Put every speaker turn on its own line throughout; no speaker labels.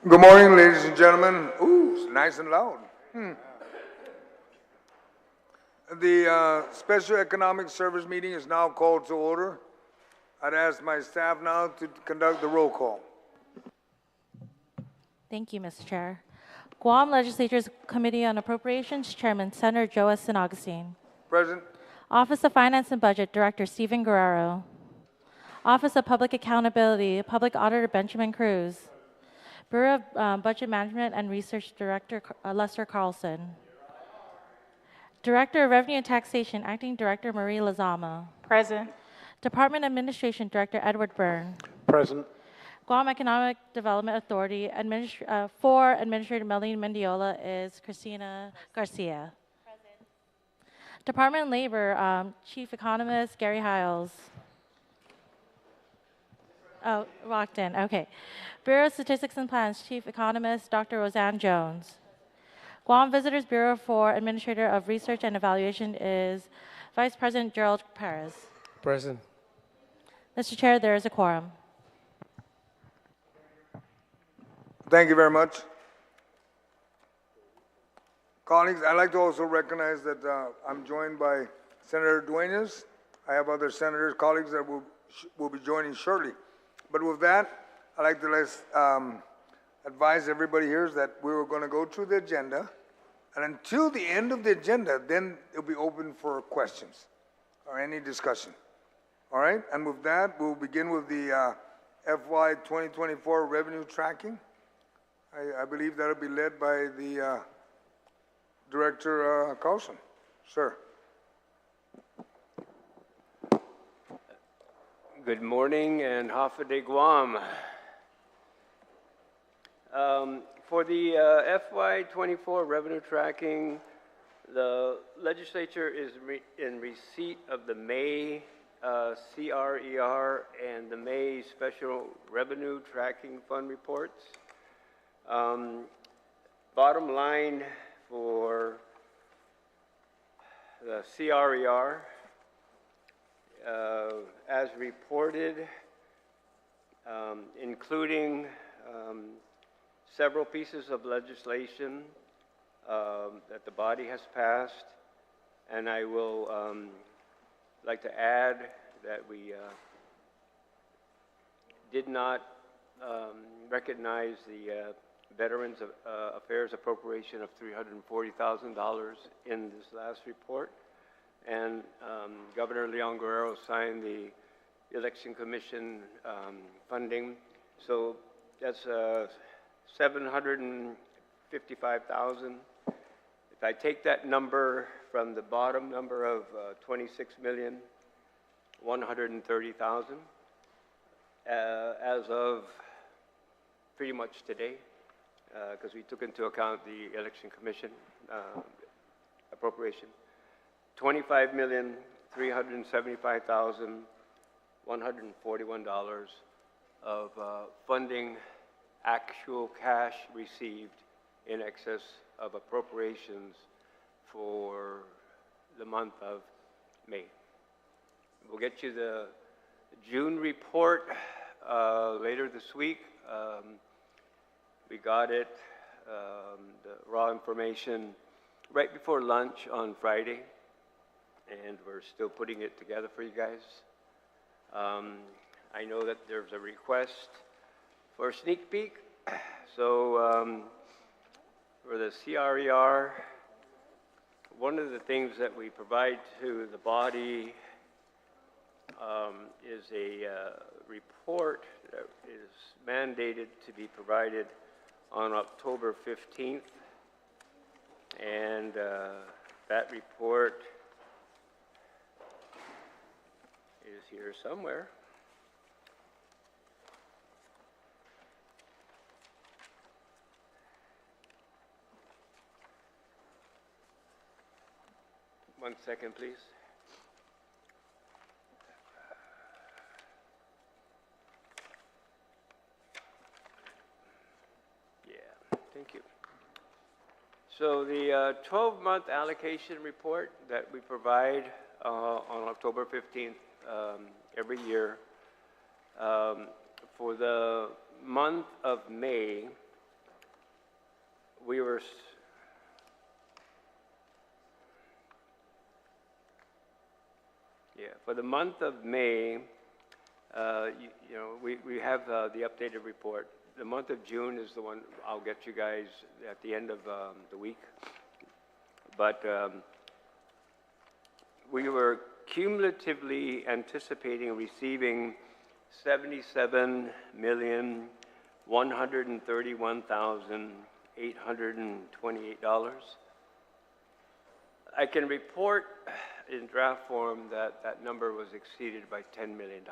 Good morning, ladies and gentlemen. Ooh, it's nice and loud. The Special Economic Service meeting is now called to order. I'd ask my staff now to conduct the roll call.
Thank you, Mr. Chair. Guam Legislature's Committee on Appropriations, Chairman Senator Joe Augustine.
Present.
Office of Finance and Budget, Director Stephen Guerrero. Office of Public Accountability, Public Auditor Benjamin Cruz. Bureau of Budget Management and Research, Director Lester Carlson. Director of Revenue and Taxation, Acting Director Marie Lazama.
Present.
Department Administration, Director Edward Byrne.
Present.
Guam Economic Development Authority, for Administrator Melanie Mendiola is Christina Garcia. Present. Department of Labor, Chief Economist Gary Hiles. Oh, walked in, okay. Bureau of Statistics and Plans, Chief Economist Dr. Roseanne Jones. Guam Visitors Bureau for Administrator of Research and Evaluation is Vice President Gerald Perez.
Present.
Mr. Chair, there is a quorum.
Thank you very much. Colleagues, I'd like to also recognize that I'm joined by Senator Duenas. I have other senators, colleagues that will be joining shortly. But with that, I'd like to advise everybody here is that we were going to go through the agenda, and until the end of the agenda, then it'll be open for questions or any discussion. All right? And with that, we'll begin with the FY 2024 revenue tracking. I believe that'll be led by the Director Carlson. Sir.
Good morning and Hafa de Guam. For the FY 24 revenue tracking, the legislature is in receipt of the May CRER and the May Special Revenue Tracking Fund reports. Bottom line for the CRER, as reported, including several pieces of legislation that the body has passed, and I will like to add that we did not recognize the Veterans Affairs appropriation of $340,000 in this last report. And Governor Leon Guerrero signed the Election Commission funding. So that's $755,000. If I take that number from the bottom number of $26,130,000 as of pretty much today, because we took into account the Election Commission appropriation. $25,375,141 of funding, actual cash received in excess of appropriations for the month of May. We'll get you the June report later this week. We got it, the raw information, right before lunch on Friday, and we're still putting it together for you guys. I know that there's a request for a sneak peek, so for the CRER, one of the things that we provide to the body is a report that is mandated to be provided on October 15th, and that report is here somewhere. One second, please. Thank you. So the 12-month allocation report that we provide on October 15th every year, for the month of May, we were, for the month of May, we have the updated report. The month of June is the one I'll get you guys at the end of the week. But we were cumulatively anticipating receiving $77,131,828. I can report in draft form that that number was exceeded by $10 million.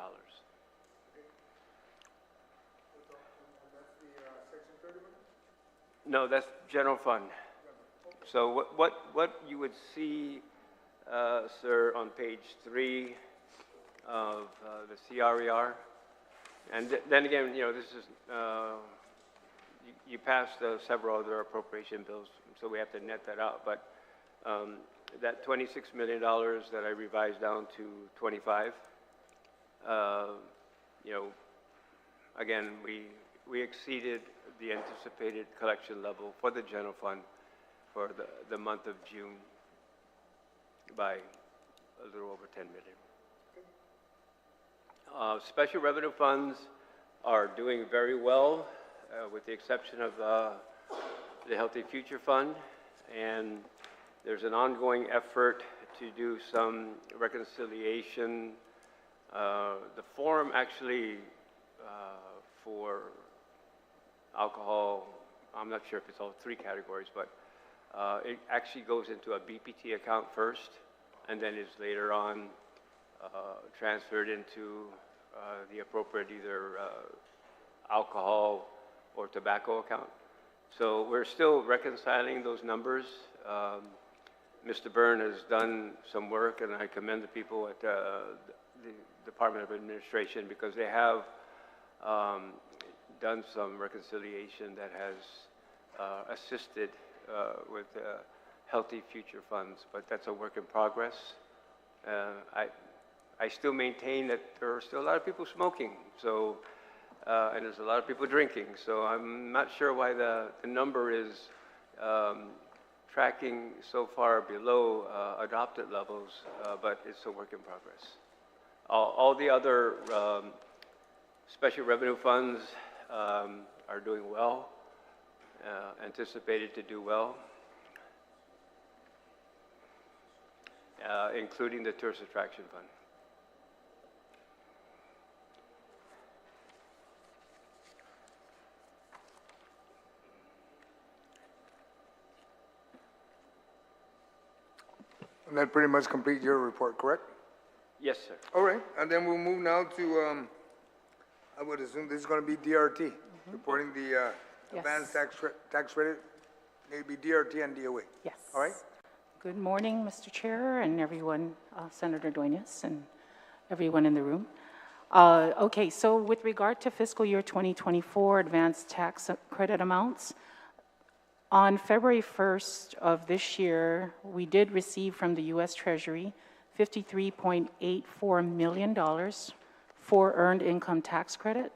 No, that's general fund. So what you would see, sir, on page 3 of the CRER, and then again, this is, you passed several other appropriation bills, so we have to net that out, but that $26 million that I revised down to 25, again, we exceeded the anticipated collection level for the general fund for the month of June by a little over 10 million. Special revenue funds are doing very well, with the exception of the Healthy Future Fund, and there's an ongoing effort to do some reconciliation. The form actually for alcohol, I'm not sure if it's all 3 categories, but it actually goes into a BPT account first, and then is later on transferred into the appropriate either alcohol or tobacco account. So we're still reconciling those numbers. Mr. Byrne has done some work, and I commend the people at the Department of Administration because they have done some reconciliation that has assisted with Healthy Future Funds, but that's a work in progress. I still maintain that there are still a lot of people smoking, so and there's a lot of people drinking, so I'm not sure why the number is tracking so far below adopted levels, but it's a work in progress. All the other special revenue funds are doing well, anticipated to do well, including the Tourist Attraction Fund.
And that pretty much complete your report, correct?
Yes, sir.
All right, and then we'll move now to, I would assume this is going to be DRT, reporting the advanced tax credit, maybe DRT and DOA.
Yes.
All right?
Good morning, Mr. Chair, and everyone, Senator Duenas, and everyone in the room. Okay, so with regard to fiscal year 2024 advanced tax credit amounts, on February 1st of this year, we did receive from the U.S. Treasury $53.84 million for earned income tax credit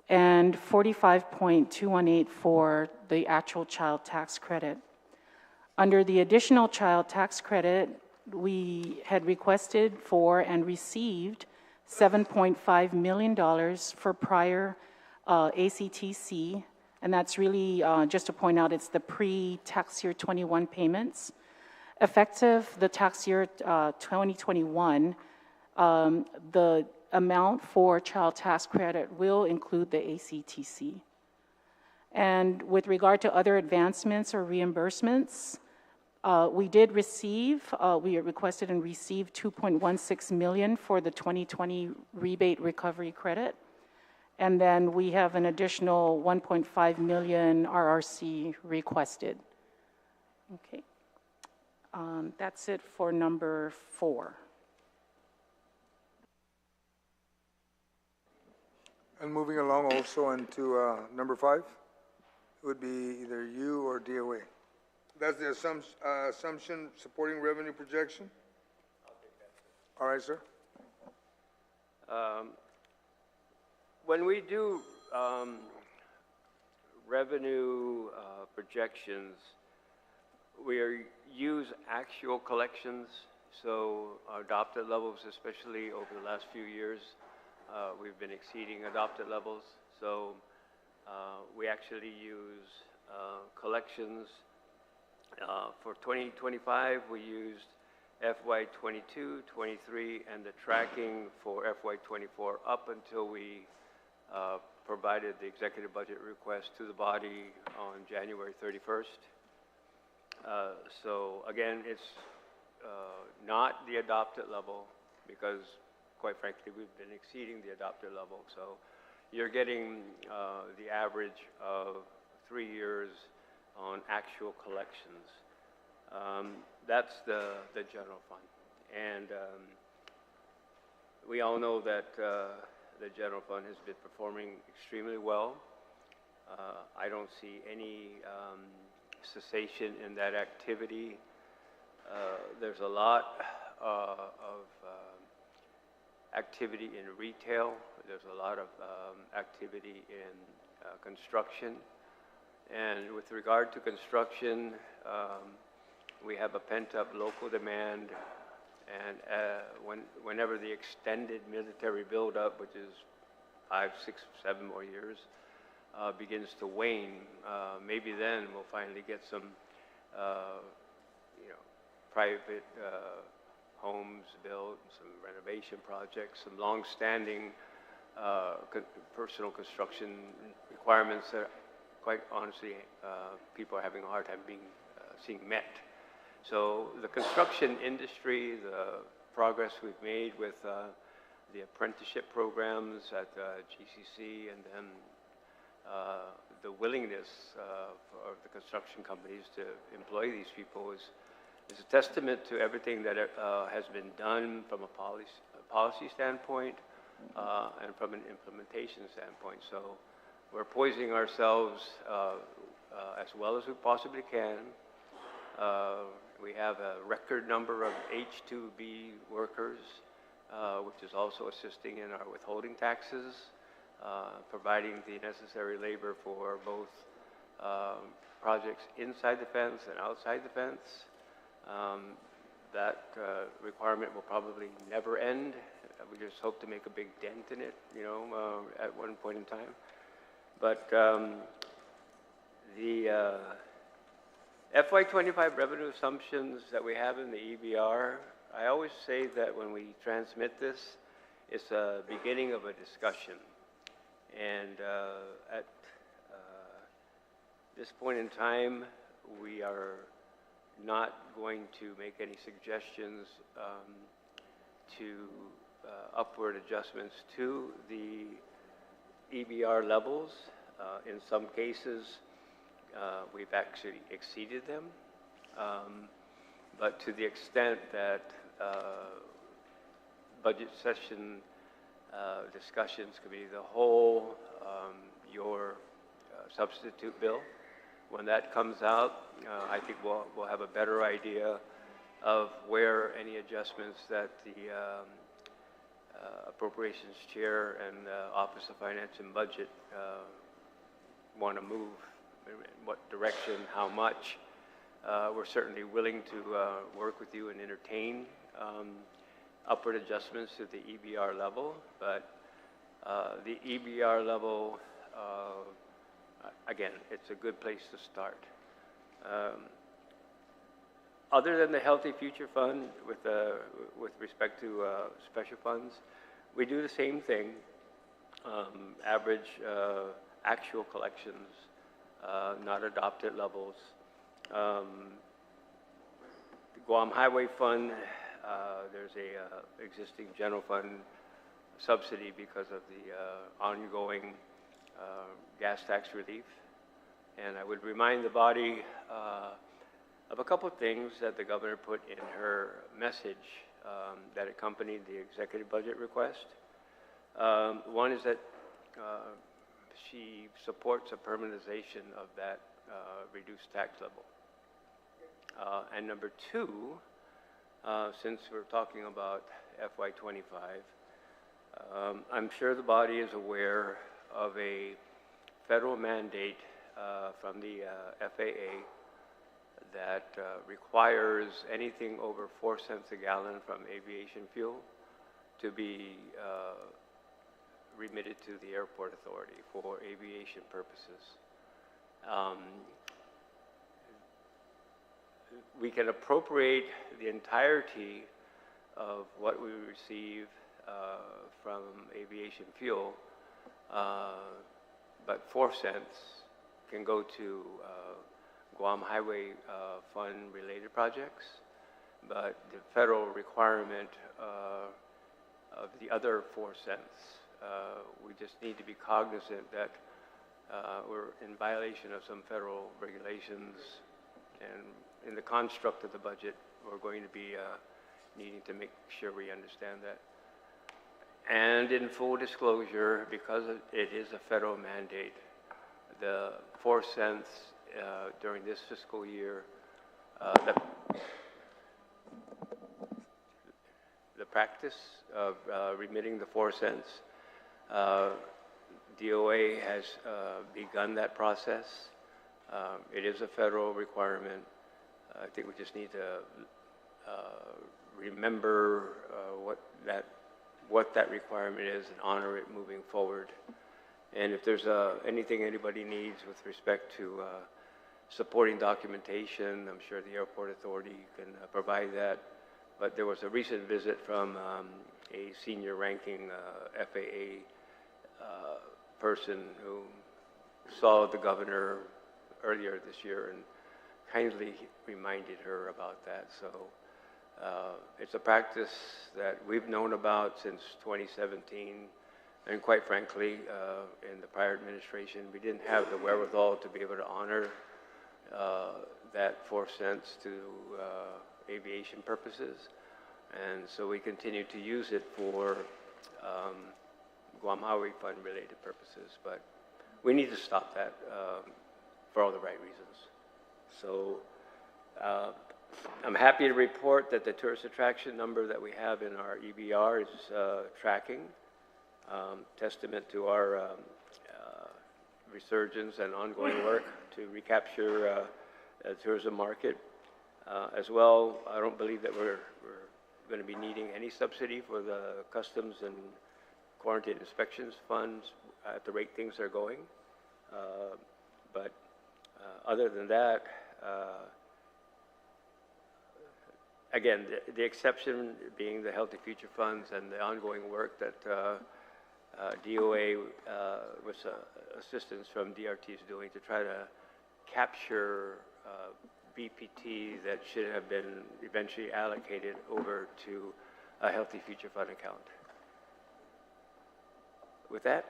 and $45.218 for the actual child tax credit. Under the additional child tax credit, we had requested for and received $7.5 million for prior ACTC, and that's really, just to point out, it's the pre-tax year 21 payments. Effective the tax year 2021, the amount for child tax credit will include the ACTC. And with regard to other advancements or reimbursements, we did receive, we requested and received $2.16 million for the 2020 rebate recovery credit. And then we have an additional $1.5 million RRC requested. Okay. That's it for number 4.
And moving along also into number 5, it would be either U or DOA. That's the assumption supporting revenue projection?
I'll take that, sir.
All right, sir.
When we do revenue projections, use actual collections. So our adopted levels, especially over the last few years, we've been exceeding adopted levels. So we actually use collections. For 2025, we used FY 22, 23, and the tracking for FY 24 up until we provided the executive budget request to the body on January 31st. So again, it's not the adopted level because, quite frankly, we've been exceeding the adopted level. So you're getting the average of 3 years on actual collections. That's the general fund. And we all know that the general fund has been performing extremely well. I don't see any cessation in that activity. There's a lot of activity in retail. There's a lot of activity in construction. And with regard to construction, we have a pent-up local demand, and whenever the extended military buildup, which is 5, 6, 7 more years, begins to wane, maybe then we'll finally get some, private homes built, some renovation projects, some long-standing personal construction requirements that, quite honestly, people are having a hard time seeing met. So the construction industry, the progress we've made with the apprenticeship programs at GCC, and then the willingness of the construction companies to employ these people is a testament to everything that has been done from a policy standpoint and from an implementation standpoint. So we're poising ourselves as well as we possibly can. We have a record number of H-2B workers, which is also assisting in our withholding taxes, providing the necessary labor for both projects inside the fence and outside the fence. That requirement will probably never end. We just hope to make a big dent in it, at one point in time. But the FY25 revenue assumptions that we have in the EBR, I always say that when we transmit this, it's a beginning of a discussion. And at this point in time, we are not going to make any suggestions to upward adjustments to the EBR levels. In some cases, we've actually exceeded them. But to the extent that budget session discussions could be the whole, your substitute bill, when that comes out, I think we'll have a better idea of where any adjustments that the Appropriations Chair and Office of Finance and Budget want to move, in what direction, how much. We're certainly willing to work with you and entertain upward adjustments to the EBR level, but the EBR level, again, it's a good place to start. Other than the Healthy Future Fund, with respect to special funds, we do the same thing. Average actual collections, not adopted levels. The Guam Highway Fund, there's a existing general fund subsidy because of the ongoing gas tax relief. And I would remind the body of a couple of things that the governor put in her message that accompanied the executive budget request. One is that she supports a permanentization of that reduced tax level. And number two, since we're talking about FY25, I'm sure the body is aware of a federal mandate from the FAA that requires anything over 4 cents a gallon from aviation fuel to be remitted to the airport authority for aviation purposes. We can appropriate the entirety of what we receive from aviation fuel, but 4 cents can go to Guam Highway Fund related projects, but the federal requirement of the other 4 cents, we just need to be cognizant that we're in violation of some federal regulations, and in the construct of the budget, we're going to be needing to make sure we understand that. And in full disclosure, because it is a federal mandate, the 4 cents during this fiscal year, the practice of remitting the 4 cents, DOA has begun that process. It is a federal requirement. I think we just need to remember what that requirement is and honor it moving forward. And if there's anything anybody needs with respect to supporting documentation, I'm sure the airport authority can provide that. But there was a recent visit from a senior ranking FAA person who saw the governor earlier this year and kindly reminded her about that. So it's a practice that we've known about since 2017. And quite frankly, in the prior administration, we didn't have the wherewithal to be able to honor that 4 cents to aviation purposes. And so we continue to use it for Guam Highway Fund related purposes. But we need to stop that for all the right reasons. So I'm happy to report that the tourist attraction number that we have in our EBR is tracking, testament to our resurgence and ongoing work to recapture the tourism market. As well, I don't believe that we're going to be needing any subsidy for the customs and quarantine inspections funds at the rate things are going. But other than that, again, the exception being the Healthy Future Funds and the ongoing work that DOA with assistance from DRT is doing to try to capture BPT that should have been eventually allocated over to a Healthy Future Fund account. With that,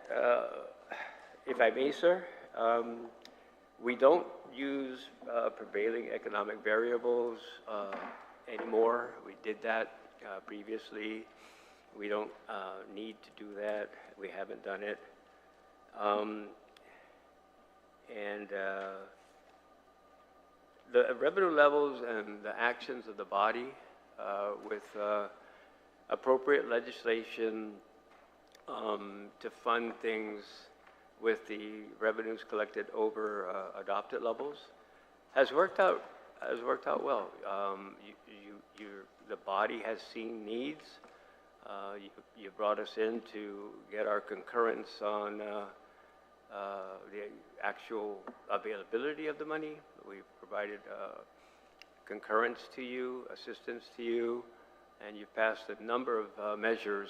if I may, sir, we don't use prevailing economic variables anymore. We did that previously. We don't need to do that. We haven't done it. The revenue levels and the actions of the body with appropriate legislation to fund things with the revenues collected over adopted levels has worked out well. The body has seen needs. You brought us in to get our concurrence on the actual availability of the money. We've provided concurrence to you, assistance to you, and you've passed a number of measures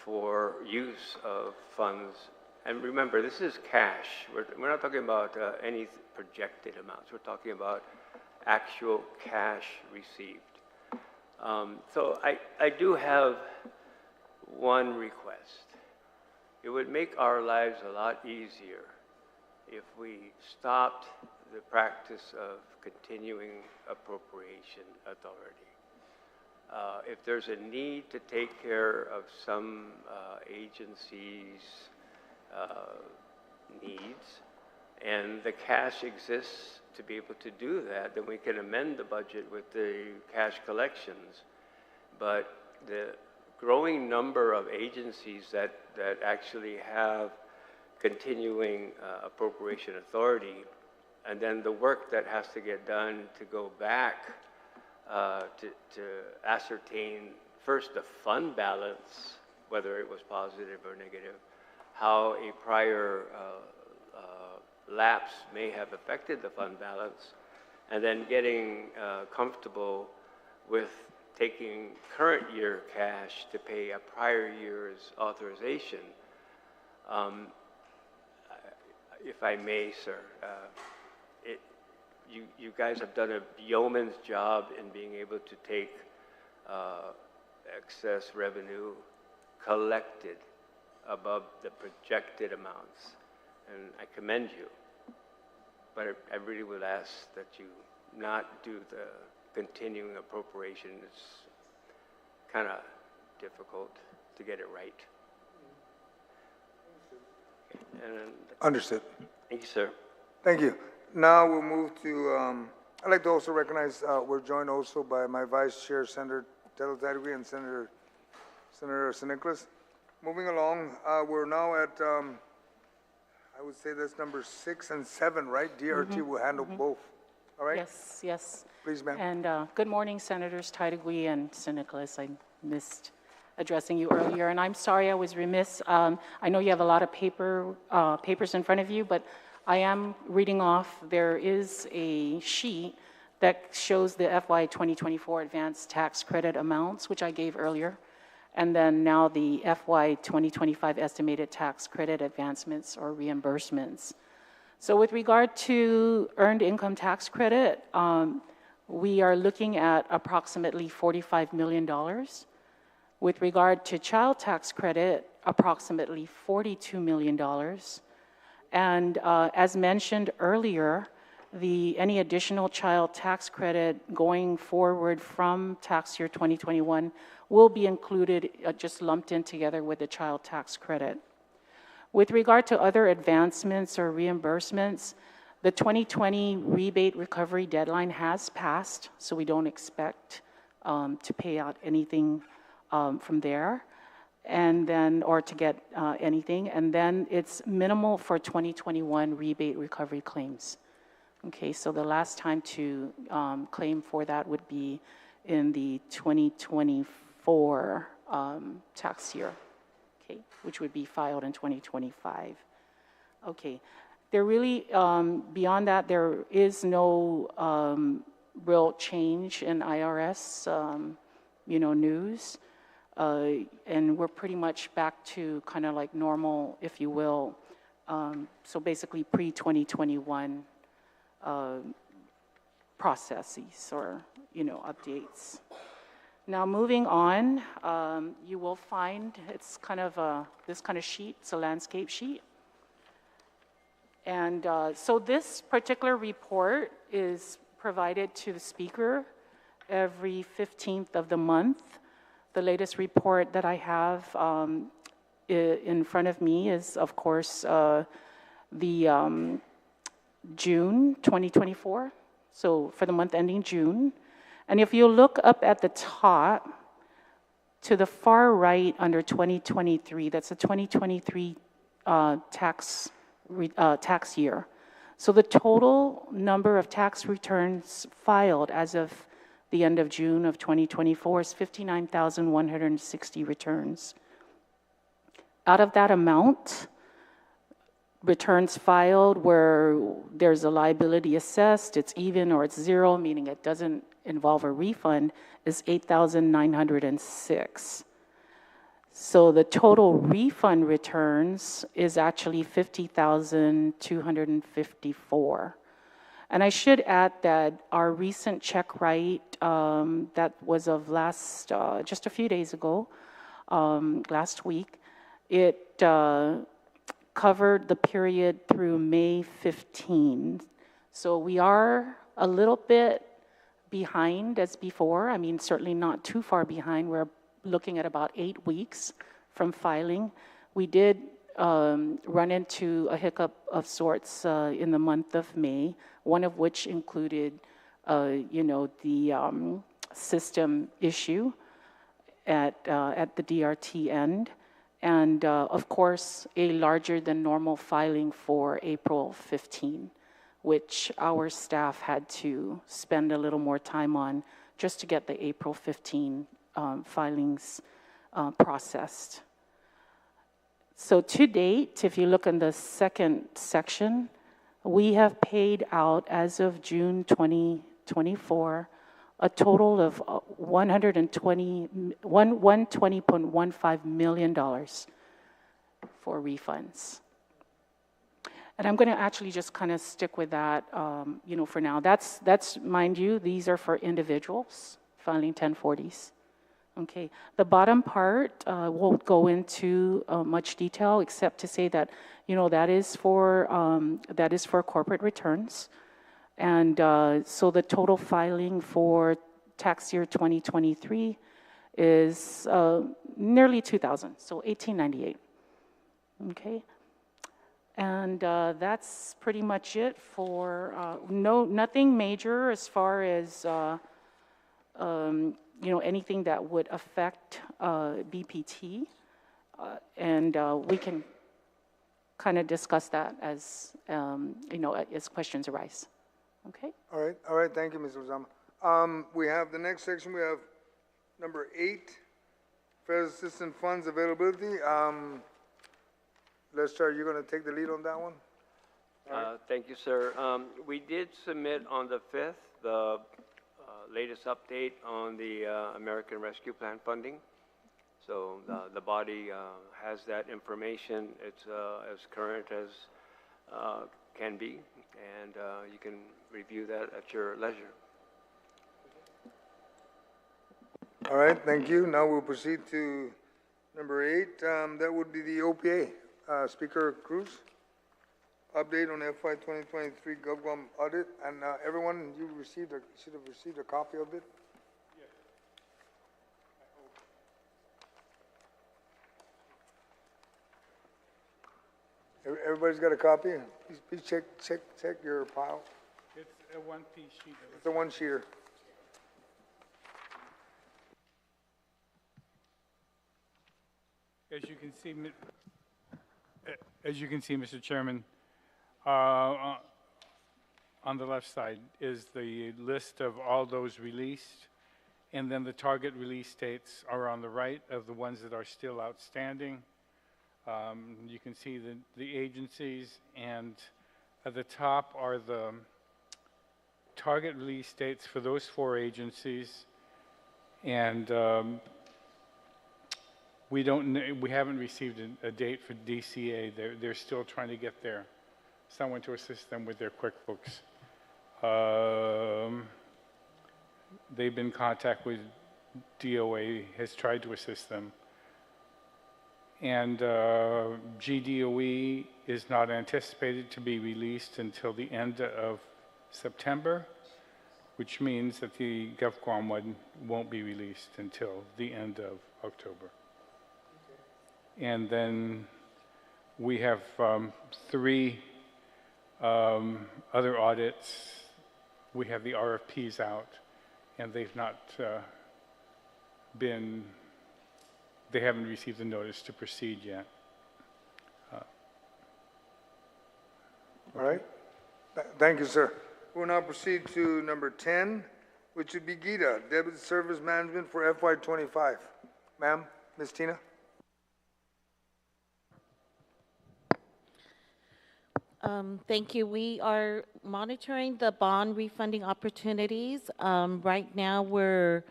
for use of funds. And remember, this is cash. We're not talking about any projected amounts. We're talking about actual cash received. So I do have one request. It would make our lives a lot easier if we stopped the practice of continuing appropriation authority. If there's a need to take care of some agencies' needs, and the cash exists to be able to do that, then we can amend the budget with the cash collections. But the growing number of agencies that actually have continuing appropriation authority, and then the work that has to get done to go back to ascertain first the fund balance, whether it was positive or negative, how a prior lapse may have affected the fund balance, and then getting comfortable with taking current year cash to pay a prior year's authorization. If I may, sir, you guys have done a yeoman's job in being able to take excess revenue collected above the projected amounts, and I commend you. But I really would ask that you not do the continuing appropriation. It's kind of difficult to get it right. And
Understood.
thank you, sir.
Thank you. Now we'll move to, I'd like to also recognize, we're joined also by my Vice Chair, Senator Teletagui, and Senator San Nicolas. Moving along, we're now at, I would say that's number 6 and 7, right? DRT will handle both. All right?
Yes, yes.
Please, ma'am.
And good morning, Senators Teletagui and San Nicolas. I missed addressing you earlier, and I'm sorry I was remiss. I know you have a lot of papers in front of you, but I am reading off. There is a sheet that shows the FY 2024 advanced tax credit amounts, which I gave earlier, and then now the FY 2025 estimated tax credit advancements or reimbursements. So with regard to earned income tax credit, we are looking at approximately $45 million. With regard to child tax credit, approximately $42 million. And as mentioned earlier, any additional child tax credit going forward from tax year 2021 will be included, just lumped in together with the child tax credit. With regard to other advancements or reimbursements, the 2020 rebate recovery deadline has passed, so we don't expect to pay out anything from there, and then, or to get anything, and then it's minimal for 2021 rebate recovery claims. Okay, so the last time to claim for that would be in the 2024 tax year, okay, which would be filed in 2025. Okay, there really, beyond that, there is no real change in IRS, news. And we're pretty much back to kind of like normal, if you will. So basically pre-2021 processes or, updates. Now moving on, you will find it's kind of this kind of sheet. It's a landscape sheet. And so this particular report is provided to the speaker every 15th of the month. The latest report that I have in front of me is, of course, the June 2024, so for the month ending June. And if you look up at the top, to the far right under 2023, that's a 2023 tax year. So the total number of tax returns filed as of the end of June of 2024 is 59,160 returns. Out of that amount, returns filed where there's a liability assessed, it's even or it's zero, meaning it doesn't involve a refund, is 8,906. So the total refund returns is actually 50,254. And I should add that our recent check write that was of just a few days ago, last week, it covered the period through May 15. So we are a little bit behind as before. I mean, certainly not too far behind. We're looking at about 8 weeks from filing. We did run into a hiccup of sorts in the month of May, one of which included, the system issue at the DRT end. And of course, a larger than normal filing for April 15, which our staff had to spend a little more time on just to get the April 15 filings processed. So to date, if you look in the second section, we have paid out as of June 2024 a total of $120.15 million for refunds. And I'm going to actually just kind of stick with that, for now. That's, mind you, these are for individuals filing 1040s. Okay. The bottom part won't go into much detail, except to say that, that is for corporate returns. And so the total filing for tax year 2023 is nearly 2,000, so 1,898. Okay. And that's pretty much it for nothing major as far as anything that would affect BPT, and we can kind of discuss that as as questions arise. Okay.
All right. Thank you, Ms. Lozama. We have the next section. We have number 8, Federal Assistance Funds Availability. Lester, you're going to take the lead on that one?
Thank you, sir. We did submit on the 5th the latest update on the American Rescue Plan funding. So the body has that information. It's as current as can be, and you can review that at your leisure.
All right, thank you. Now we'll proceed to number 8. That would be the OPA. Speaker Cruz, update on FY 2023 GovGuam audit. And everyone, you should have received a copy of it.
Yes.
Everybody's got a copy? Please check your pile.
It's a one-piece sheet.
It's a one-sheeter.
As you can see, Mr. Chairman, on the left side is the list of all those released, and then the target release dates are on the right of the ones that are still outstanding. You can see the agencies, and at the top are the target release dates for those 4 agencies, and we haven't received a date for DCA. They're still trying to get someone to assist them with their QuickBooks. They've been in contact with DOA, has tried to assist them. And GDOE is not anticipated to be released until the end of September, which means that the GovGuam one won't be released until the end of October. And then we have 3 other audits. We have the RFPs out, and they've not they haven't received the notice to proceed yet.
All right. Thank you, sir. We'll now proceed to number 10, which would be GITA, Debit Service Management for FY 25. Ma'am, Ms. Tina?
Thank you. We are monitoring the bond refunding opportunities. Right now, we're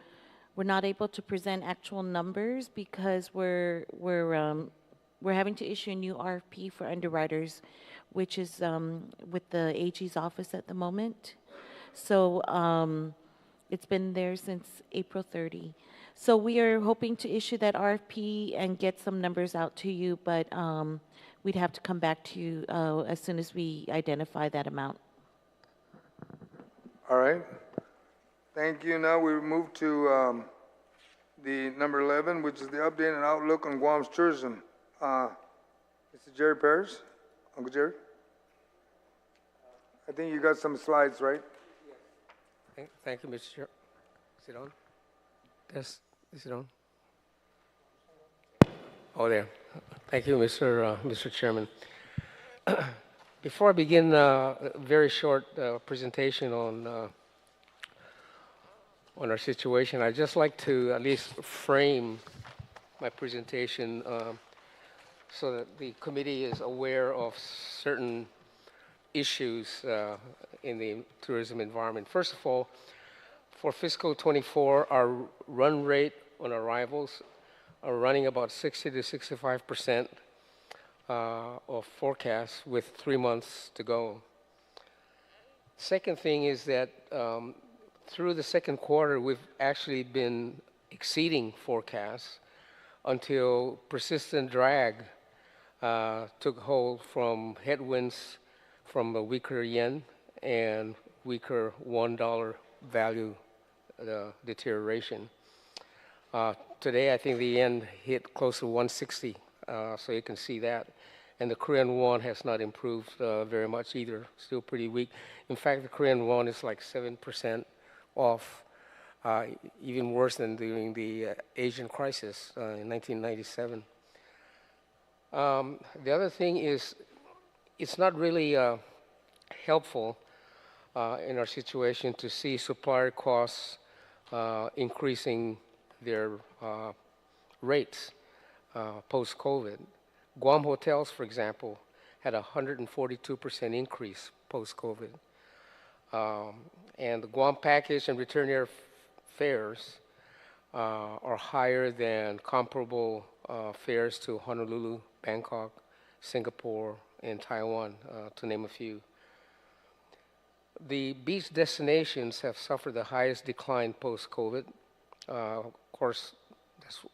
not able to present actual numbers because we're having to issue a new RFP for underwriters, which is with the AG's office at the moment. So it's been there since April 30. So we are hoping to issue that RFP and get some numbers out to you, but we'd have to come back to you as soon as we identify that amount.
All right. Thank you. Now we move to the number 11, which is the update and outlook on Guam's tourism. Mr. Jerry Paris, Uncle Jerry? I think you got some slides, right?
Thank you, Mr. Chair. Is it on? Yes, is it on? Oh, there. Thank you, Mr. Chairman. Before I begin a very short presentation on our situation, I'd just like to at least frame my presentation so that the committee is aware of certain issues in the tourism environment. First of all, for fiscal 24, our run rate on arrivals are running about 60 to 65% of forecast with 3 months to go. Second thing is that through the second quarter, we've actually been exceeding forecasts until persistent drag took hold from headwinds from a weaker yen and weaker $1 value deterioration. Today, I think the yen hit close to 160, so you can see that. And the Korean won has not improved very much either, still pretty weak. In fact, the Korean won is like 7% off, even worse than during the Asian crisis in 1997. The other thing is, it's not really helpful in our situation to see supplier costs increasing their rates post-COVID. Guam hotels, for example, had a 142% increase post-COVID. And the Guam package and return air fares are higher than comparable fares to Honolulu, Bangkok, Singapore, and Taiwan, to name a few. The beach destinations have suffered the highest decline post-COVID. Of course,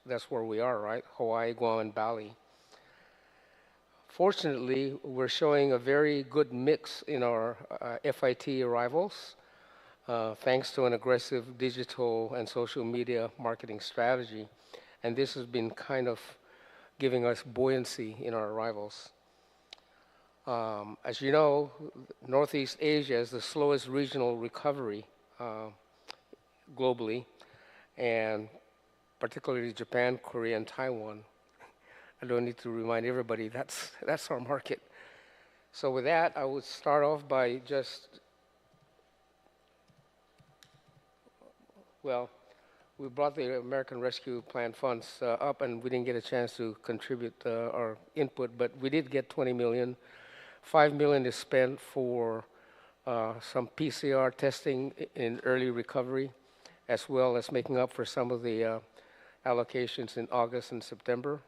that's where we are, right? Hawaii, Guam, and Bali. Fortunately, we're showing a very good mix in our FIT arrivals, thanks to an aggressive digital and social media marketing strategy. And this has been kind of giving us buoyancy in our arrivals. As you know, Northeast Asia is the slowest regional recovery globally, and particularly Japan, Korea, and Taiwan. I don't need to remind everybody that's our market. So with that, I would start off by we brought the American Rescue Plan funds up, and we didn't get a chance to contribute our input, but we did get 20 million. 5 million is spent for some PCR testing in early recovery, as well as making up for some of the allocations in August and September,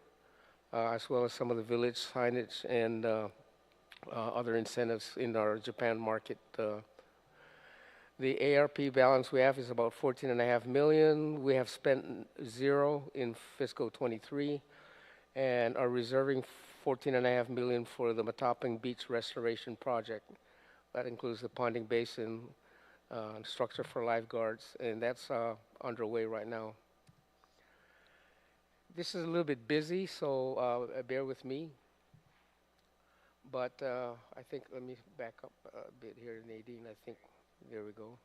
as well as some of the village signage and other incentives in our Japan market. The ARP balance we have is about 14.5 million. We have spent 0 in fiscal 23 and are reserving 14.5 million for the Matapang Beach Restoration Project. That includes the ponding basin, structure for lifeguards, and that's underway right now. This is a little bit busy, so bear with me. But I think, let me back up a bit here, Nadine. I think, there we go.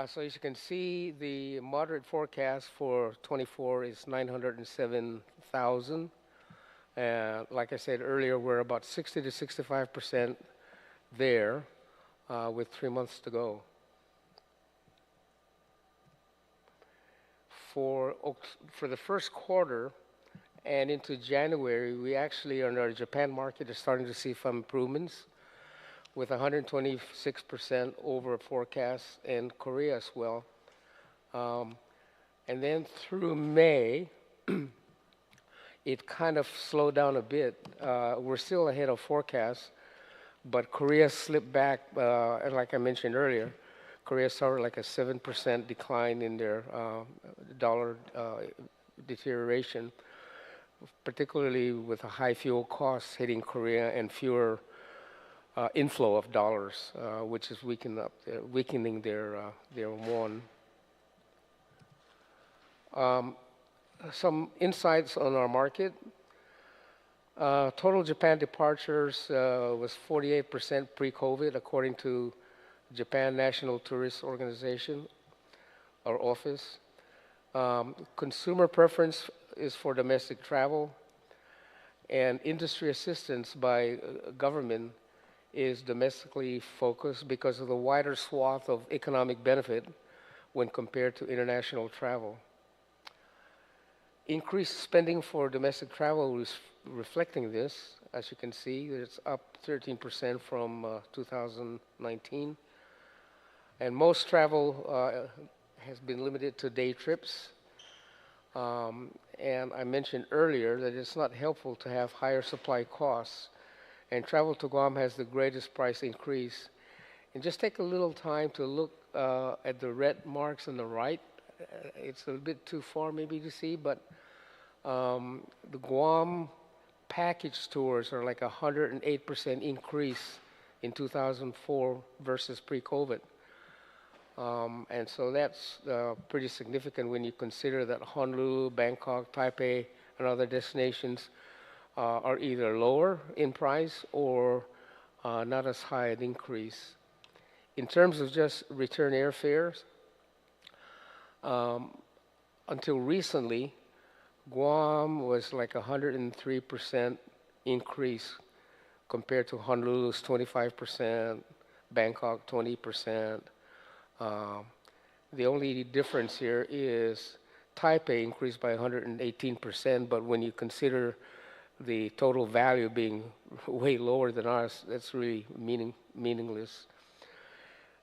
So as you can see, the moderate forecast for 24 is 907,000. Like I said earlier, we're about 60 to 65% there with 3 months to go. For the first quarter and into January, we actually, on our Japan market, are starting to see some improvements with 126% over forecast, and Korea as well. And then through May, it kind of slowed down a bit. We're still ahead of forecast, but Korea slipped back, and like I mentioned earlier, Korea suffered like a 7% decline in their dollar deterioration, particularly with a high fuel costs hitting Korea and fewer inflow of dollars, which is weakening their won. Some insights on our market. Total Japan departures was 48% pre-COVID, according to Japan National Tourist Organization, our office. Consumer preference is for domestic travel, and industry assistance by government is domestically focused because of the wider swath of economic benefit when compared to international travel. Increased spending for domestic travel is reflecting this. As you can see, it's up 13% from 2019. And most travel has been limited to day trips. And I mentioned earlier that it's not helpful to have higher supply costs. And travel to Guam has the greatest price increase. And just take a little time to look at the red marks on the right. It's a bit too far maybe to see, but the Guam package tours are like 108% increase in 2004 versus pre-COVID. And so that's pretty significant when you consider that Honolulu, Bangkok, Taipei, and other destinations are either lower in price or not as high an increase. In terms of just return airfares, until recently, Guam was like 103% increase compared to Honolulu's 25%, Bangkok 20%. The only difference here is Taipei increased by 118%, but when you consider the total value being way lower than ours, that's really meaningless.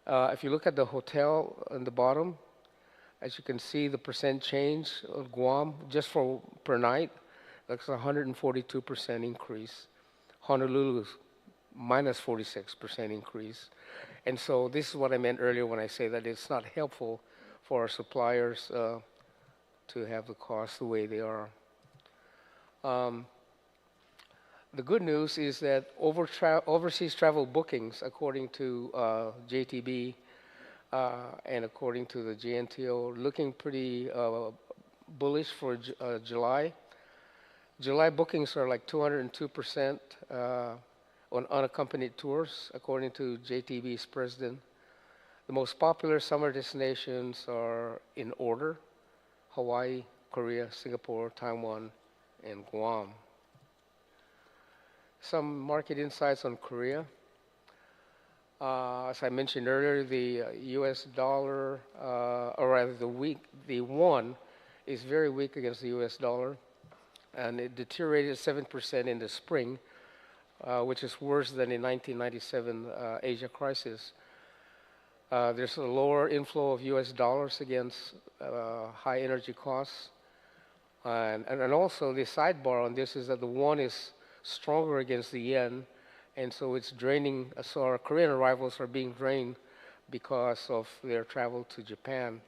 If you look at the hotel on the bottom, as you can see, the percent change of Guam just for per night, that's 142% increase. Honolulu's minus 46% increase. And so this is what I meant earlier when I say that it's not helpful for our suppliers to have the costs the way they are. The good news is that overseas travel bookings, according to JTB and according to the JNTO, looking pretty bullish for July. July bookings are like 202% on unaccompanied tours, according to JTB's president. The most popular summer destinations are in order: Hawaii, Korea, Singapore, Taiwan, and Guam. Some market insights on Korea. As I mentioned earlier, the U.S. dollar, or rather the won, is very weak against the U.S. dollar, and it deteriorated 7% in the spring, which is worse than the 1997 Asia crisis. There's a lower inflow of U.S. dollars against high energy costs, and also the sidebar on this is that the won is stronger against the yen, and so it's draining. So our Korean arrivals are being drained because of their travel to Japan.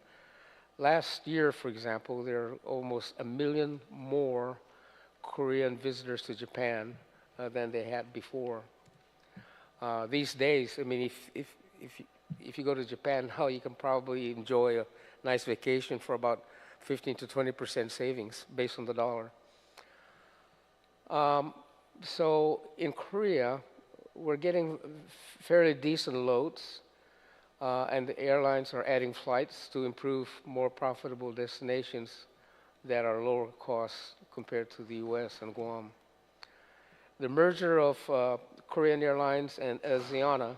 Last year, for example, there are almost 1 million more Korean visitors to Japan than they had before. These days, I mean, if you go to Japan now, you can probably enjoy a nice vacation for about 15 to 20% savings based on the dollar. So in Korea, we're getting fairly decent loads, and the airlines are adding flights to improve more profitable destinations that are lower cost compared to the U.S. and Guam. The merger of Korean Airlines and Asiana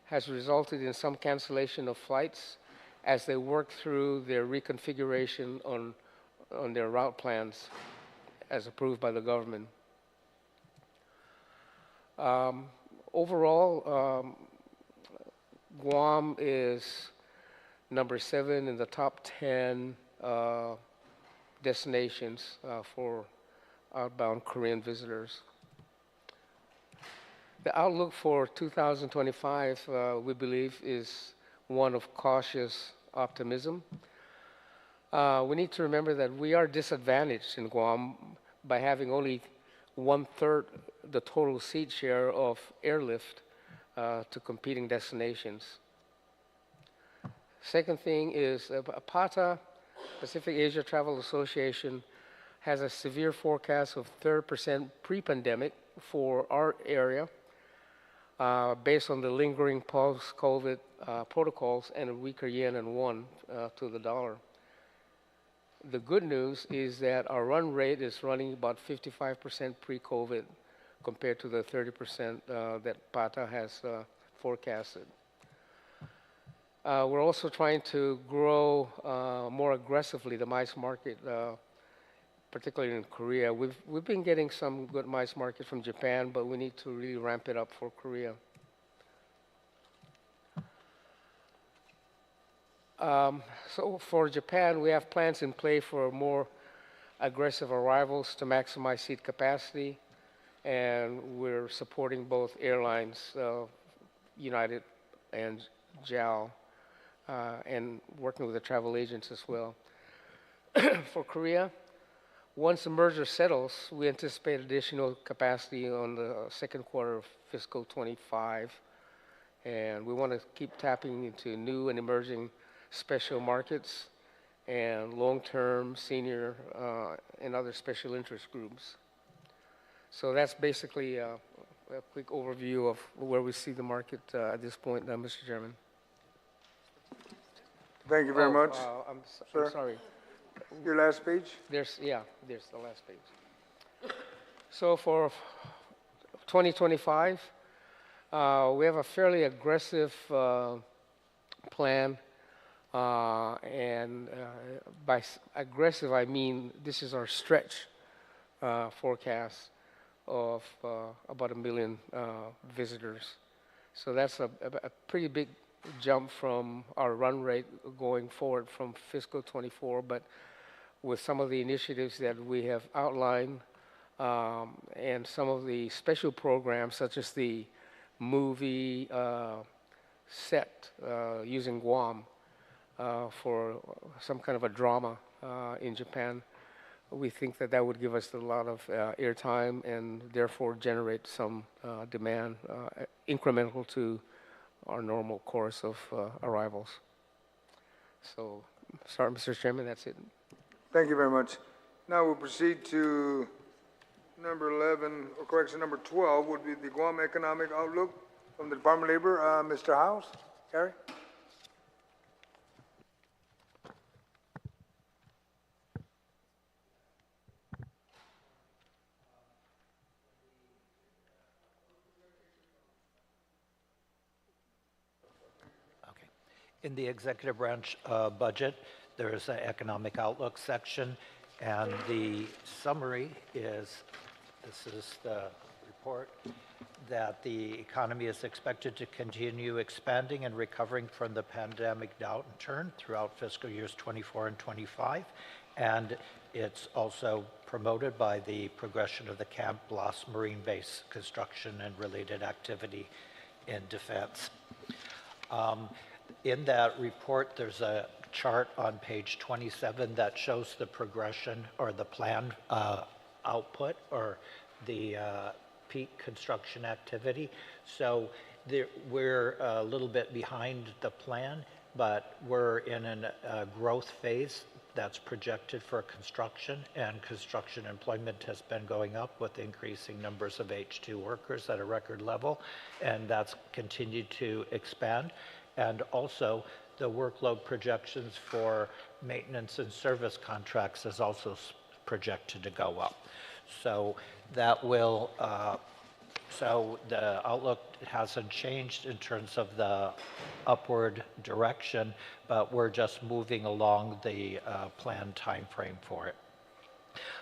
has resulted in some cancellation of flights as they work through their reconfiguration on their route plans as approved by the government. Overall, Guam is number 7 in the top 10 destinations for outbound Korean visitors. The outlook for 2025, we believe, is one of cautious optimism. We need to remember that we are disadvantaged in Guam by having only 1/3 the total seat share of airlift to competing destinations. Second thing is PATA, Pacific Asia Travel Association, has a severe forecast of 30% pre-pandemic for our area based on the lingering post-COVID protocols and a weaker yen and won to the dollar. the good news is that our run rate is running about 55% pre-COVID compared to the 30% that PATA has forecasted. We're also trying to grow more aggressively the mice market, particularly in Korea. We've been getting some good mice market from Japan, but we need to really ramp it up for Korea. So for Japan, we have plans in play for more aggressive arrivals to maximize seat capacity, and we're supporting both airlines, United and JAL, and working with the travel agents as well. For Korea, once the merger settles, we anticipate additional capacity on the second quarter of fiscal 25, and we want to keep tapping into new and emerging special markets and long-term, senior, and other special interest groups. So that's basically a quick overview of where we see the market at this point, Mr. Chairman.
Thank you very much.
I'm
Sir?
sorry.
Your last page?
There's the last page. So for 2025, we have a fairly aggressive plan. And by aggressive, I mean this is our stretch forecast of about 1 million visitors. So that's a pretty big jump from our run rate going forward from fiscal 24, but with some of the initiatives that we have outlined and some of the special programs such as the movie set using Guam for some kind of a drama in Japan, we think that that would give us a lot of airtime and therefore generate some demand incremental to our normal course of arrivals. So, sorry, Mr. Chairman, that's it.
Thank you very much. Now we'll proceed to number 11, or correction, number 12 would be the Guam Economic Outlook from the Department of Labor. Mr. House, Gary?
In the executive branch budget, there is an economic outlook section, and the summary is, this is the report, that the economy is expected to continue expanding and recovering from the pandemic downturn throughout fiscal years 24 and 25, and it's also promoted by the progression of the Camp Blas Marine Base construction and related activity in defense. In that report, there's a chart on page 27 that shows the progression or the planned output or the peak construction activity. So we're a little bit behind the plan, but we're in a growth phase that's projected for construction, and construction employment has been going up with increasing numbers of H2 workers at a record level, and that's continued to expand. And also, the workload projections for maintenance and service contracts is also projected to go up. So that will, so the outlook hasn't changed in terms of the upward direction, but we're just moving along the planned time frame for it.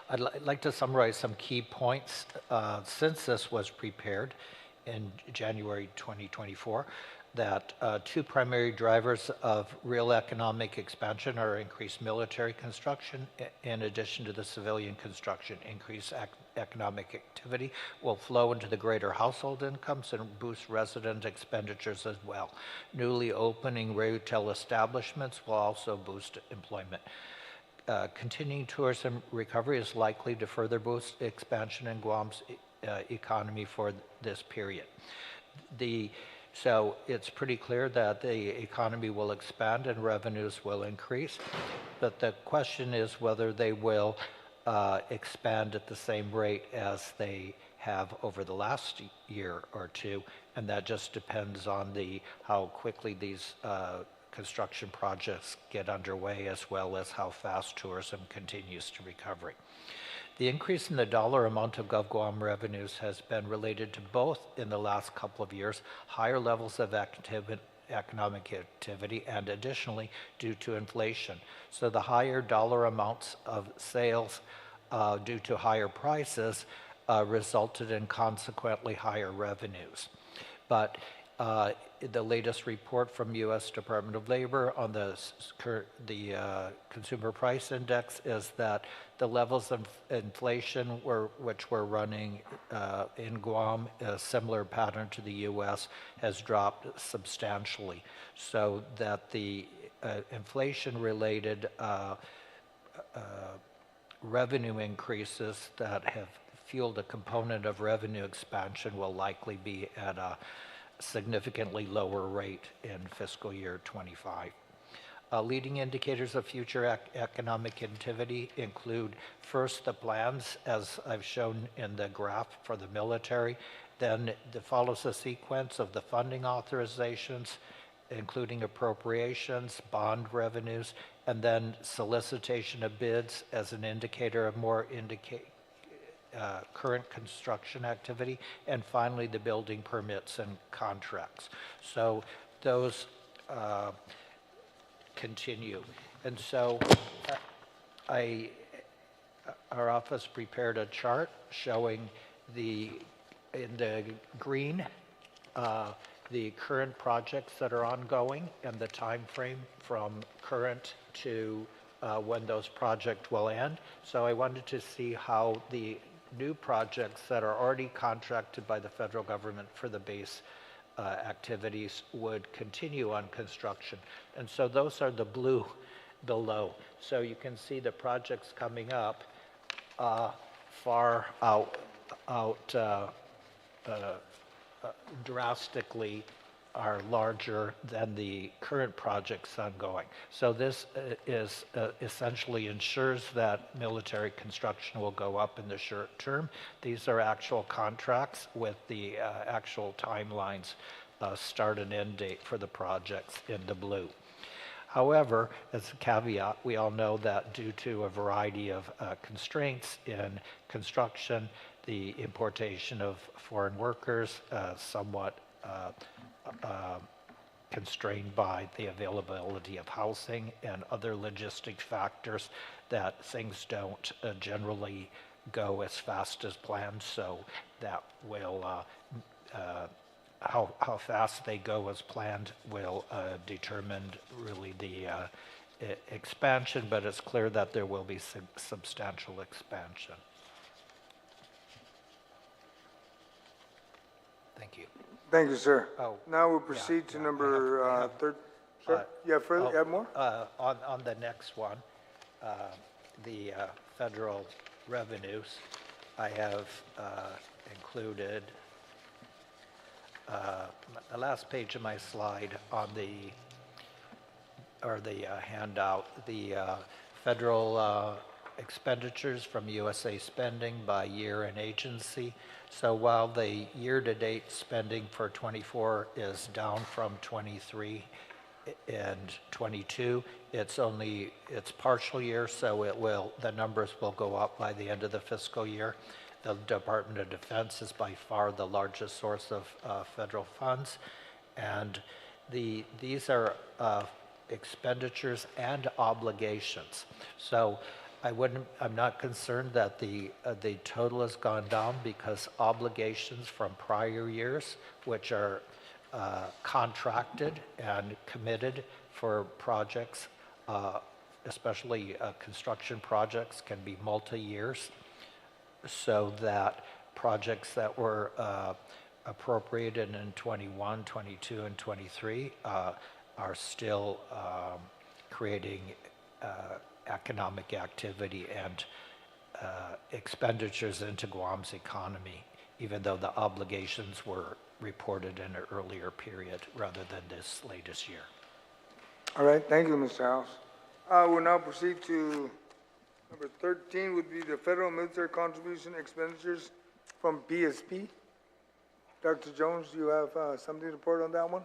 I'd like to summarize some key points since this was prepared in January 2024. That two primary drivers of real economic expansion are increased military construction in addition to the civilian construction. Increased economic activity will flow into the greater household incomes and boost resident expenditures as well. Newly opening retail establishments will also boost employment. Continuing tourism recovery is likely to further boost expansion in Guam's economy for this period. So it's pretty clear that the economy will expand and revenues will increase, but the question is whether they will expand at the same rate as they have over the last year or two, and that just depends on how quickly these construction projects get underway, as well as how fast tourism continues to recover. The increase in the dollar amount of GovGuam revenues has been related to both, in the last couple of years, higher levels of economic activity, and additionally due to inflation. So the higher dollar amounts of sales due to higher prices resulted in consequently higher revenues. But the latest report from U.S. Department of Labor on the Consumer Price Index is that the levels of inflation which were running in Guam, a similar pattern to the U.S., has dropped substantially, so that the inflation-related revenue increases that have fueled a component of revenue expansion will likely be at a significantly lower rate in fiscal year 25. Leading indicators of future economic activity include, first, the plans, as I've shown in the graph for the military. Then follows a sequence of the funding authorizations, including appropriations, bond revenues, and then solicitation of bids as an indicator of more current construction activity, and finally the building permits and contracts. So those continue. And so our office prepared a chart showing in the green the current projects that are ongoing and the time frame from current to when those projects will end. So I wanted to see how the new projects that are already contracted by the federal government for the base activities would continue on construction. And so those are the blue below. So you can see the projects coming up far out drastically are larger than the current projects ongoing. So this is essentially ensures that military construction will go up in the short term. These are actual contracts with the actual timelines, start and end date for the projects in the blue. However, as a caveat, we all know that due to a variety of constraints in construction, the importation of foreign workers, somewhat constrained by the availability of housing and other logistic factors, that things don't generally go as fast as planned. So that will, how fast they go as planned will determine really the expansion, but it's clear that there will be substantial expansion. Thank you.
Thank you, sir.
Oh,
Now we'll proceed to number third. Sir, you have further, you have more?
On the next one, the federal revenues, I have included the last page of my slide on the handout, the federal expenditures from USA Spending by year and agency. So while the year-to-date spending for 24 is down from 23 and 22, it's partial year, so the numbers will go up by the end of the fiscal year. The Department of Defense is by far the largest source of federal funds, and these are expenditures and obligations. So I'm not concerned that the total has gone down, because obligations from prior years, which are contracted and committed for projects, especially construction projects, can be multi-years, so that projects that were appropriated in 21, 22, and 23 are still creating economic activity and expenditures into Guam's economy, even though the obligations were reported in an earlier period rather than this latest year.
All right, thank you, Mr. House. We'll now proceed to number 13, would be the federal military contribution expenditures from PSP. Dr. Jones, do you have something to report on that one?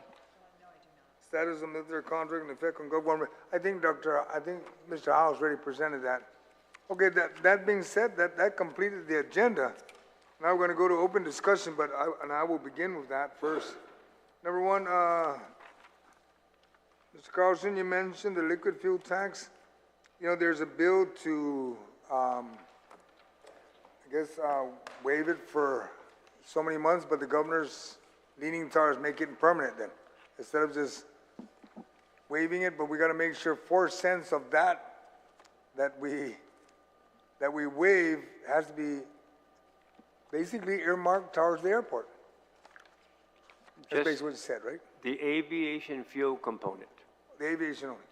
status of military contract and effect on government. I think Mr. House already presented that. Okay, that being said, that completed the agenda. Now we're going to go to open discussion, but I will begin with that first. Number one, Mr. Carlson, you mentioned the liquid fuel tax. You know, there's a bill to, waive it for so many months, but the governor's leaning towards making it permanent then, instead of just waiving it. But we got to make sure 4 cents of that we waive has to be basically earmarked towards the airport. That's basically what you said, right?
The aviation fuel component.
The aviation only.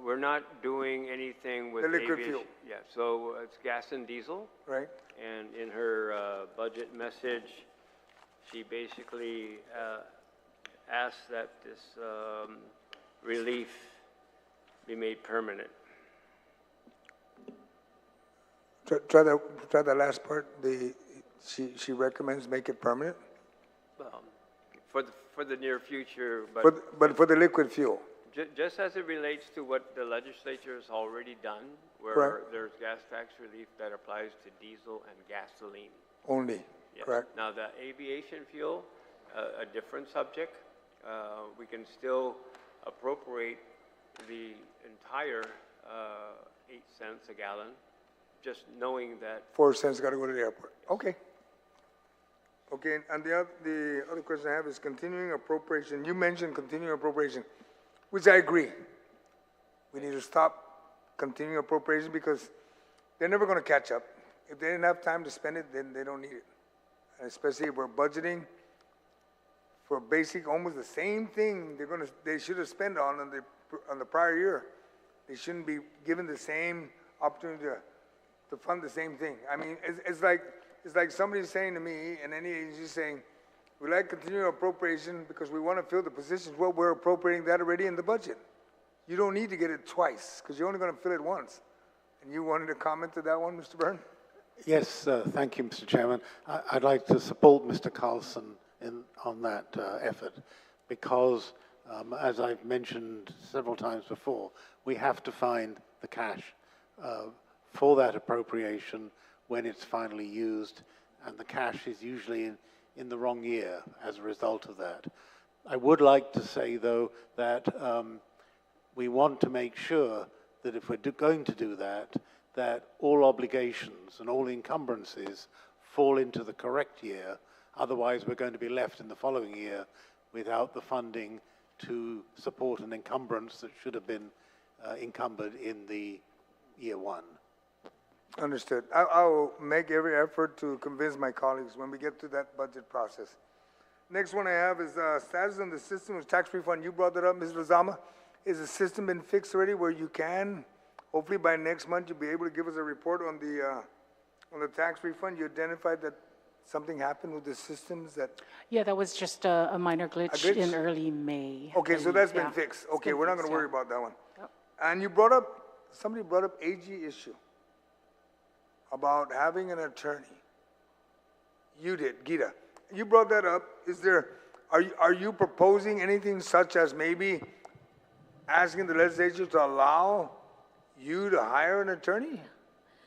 We're not doing anything with
The liquid
aviation.
fuel.
Yeah, so it's gas and diesel.
Right.
And in her budget message, she basically asked that this relief be made permanent.
Try that last part. She recommends make it permanent.
For the near future,
But for the liquid fuel.
Just as it relates to what the legislature has already done, where
Correct.
there's gas tax relief that applies to diesel and gasoline.
Only.
Yes.
Correct.
Now, the aviation fuel, a different subject. We can still appropriate the entire 8 cents a gallon, just knowing that
4 cents got to go to the airport. Okay. Okay, and the other question I have is continuing appropriation. You mentioned continuing appropriation, which I agree. We need to stop continuing appropriation because they're never going to catch up. If they didn't have time to spend it, then they don't need it. And especially if we're budgeting for basic, almost the same thing they should have spent on the prior year. They shouldn't be given the same opportunity to fund the same thing. I mean, it's like somebody saying to me, and any agency saying, we like continuing appropriation because we want to fill the positions. Well, we're appropriating that already in the budget. You don't need to get it twice because you're only going to fill it once. And you wanted to comment to that one, Mr. Byrne?
Yes, thank you, Mr. Chairman. I'd like to support Mr. Carlson on that effort because, as I've mentioned several times before, we have to find the cash for that appropriation when it's finally used, and the cash is usually in the wrong year as a result of that. I would like to say, though, that we want to make sure that if we're going to do that, that all obligations and all encumbrances fall into the correct year. Otherwise, we're going to be left in the following year without the funding to support an encumbrance that should have been encumbered in the year one.
Understood. I will make every effort to convince my colleagues when we get to that budget process. Next one I have is status on the system of tax refund. You brought that up, Ms. Lozama. Is the system been fixed already where you can, hopefully by next month, you'll be able to give us a report on the tax refund? You identified that something happened with the systems that...
Yeah, that was just a minor glitch,
glitch?
in early May.
Okay, so that's been
Yeah.
fixed.
It's
Okay,
been
we're not
fixed,
going to worry
yeah.
about that one.
Yep.
And somebody brought up AG issue about having an attorney. You did, Gita. You brought that up. Are you proposing anything such as maybe asking the legislature to allow you to hire an attorney?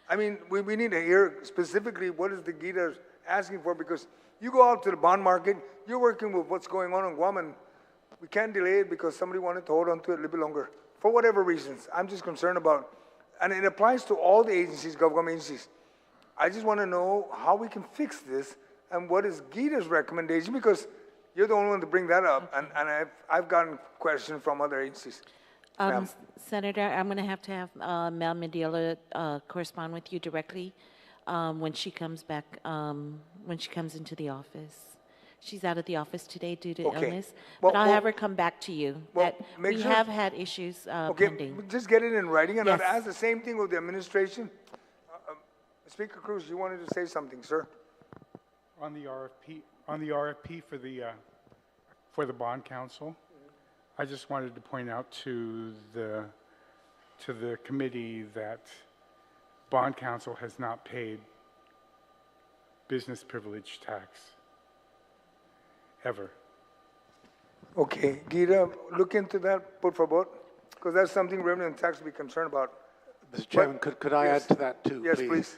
I mean, we need to hear specifically what is the Gita asking for, because you go out to the bond market, you're working with what's going on in Guam, and we can't delay it because somebody wanted to hold on to it a little bit longer. For whatever reasons, I'm just concerned about, and it applies to all the agencies, government agencies. I just want to know how we can fix this and what is Gita's recommendation, because you're the only one to bring that up, and I've gotten questions from other agencies. Ma'am.
Senator, I'm going to have Mel Medela correspond with you directly when she comes back, when she comes into the office. She's out of the office today due to
Okay.
illness,
Well,
but I'll
well-
have her come back to you.
Well,
That
make
we
sure-
have had issues
Okay,
pending.
just get it in writing, and
Yes.
I'll ask the same thing with the administration. Speaker Cruz, you wanted to say something, sir?
On the RFP for the bond council, I just wanted to point out to the committee that bond council has not paid business privilege tax ever.
Okay, Gita, look into that, por favor, because that's something revenue and tax will be concerned about.
Mr. Chairman, could I
Yes.
add to that too,
Yes,
please?
please.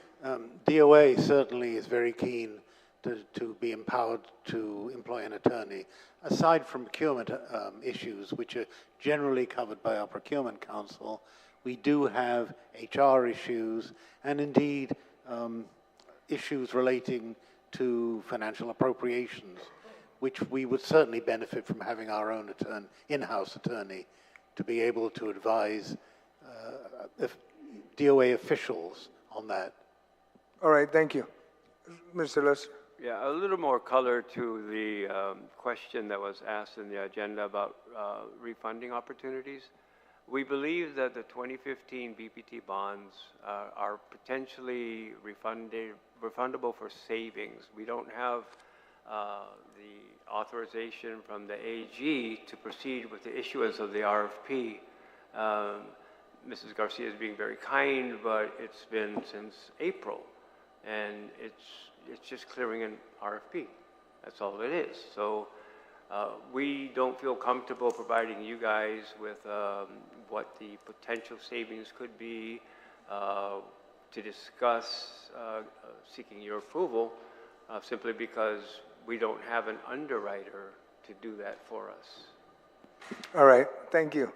DOA certainly is very keen to be empowered to employ an attorney. Aside from procurement issues, which are generally covered by our procurement council, we do have HR issues and indeed issues relating to financial appropriations, which we would certainly benefit from having our own in-house attorney to be able to advise DOA officials on that.
All right, thank you. Mr. Lester.
Yeah, a little more color to the question that was asked in the agenda about refunding opportunities. We believe that the 2015 BPT bonds are potentially refundable for savings. We don't have the authorization from the AG to proceed with the issuance of the RFP. Mrs. Garcia is being very kind, but it's been since April, and it's just clearing an RFP. That's all it is. So we don't feel comfortable providing you guys with what the potential savings could be to discuss seeking your approval simply because we don't have an underwriter to do that for us.
All right, thank you.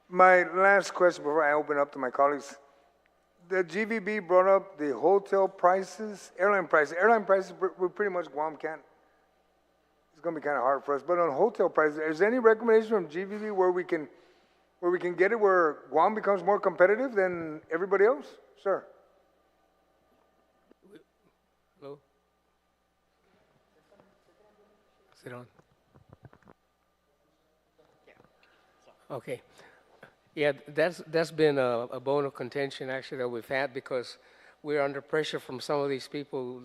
My last question before I open up to my colleagues. The GVB brought up the hotel prices, airline prices. Airline prices, we're pretty much Guam can't. It's going to be kind of hard for us. But on hotel prices, is there any recommendation from GVB where we can get it where Guam becomes more competitive than everybody else? Sir.
Hello? Sit on. Okay. Yeah, that's been a bone of contention actually that we've had because we're under pressure from some of these people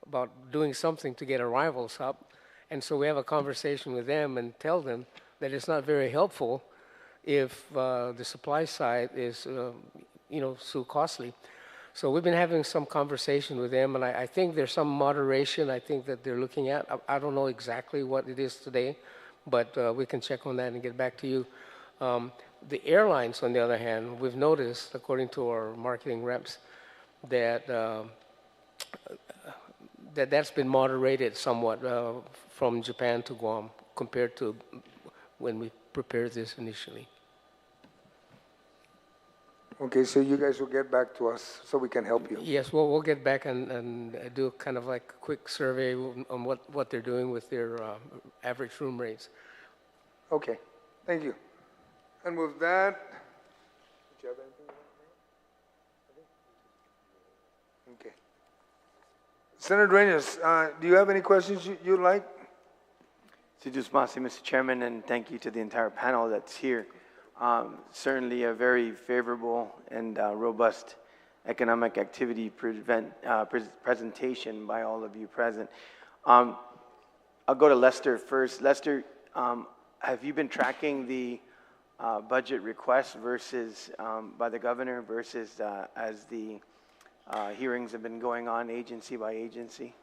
about doing something to get arrivals up. And so we have a conversation with them and tell them that it's not very helpful if the supply side is, so costly. So we've been having some conversation with them, and I think there's some moderation I think that they're looking at. I don't know exactly what it is today, but we can check on that and get back to you. The airlines, on the other hand, we've noticed, according to our marketing reps, that that's been moderated somewhat from Japan to Guam compared to when we prepared this initially.
Okay, so you guys will get back to us so we can help you.
Yes, well, we'll get back and do kind of like a quick survey on what they're doing with their average room rates.
Okay, thank you. And with that, did you have anything? Okay. Senator Duenas, do you have any questions you'd like?
Sidus Masi, Mr. Chairman, and thank you to the entire panel that's here. Certainly a very favorable and robust economic activity presentation by all of you present. I'll go to Lester first. Lester, have you been tracking the budget requests versus by the governor versus as the hearings have been going on agency by agency?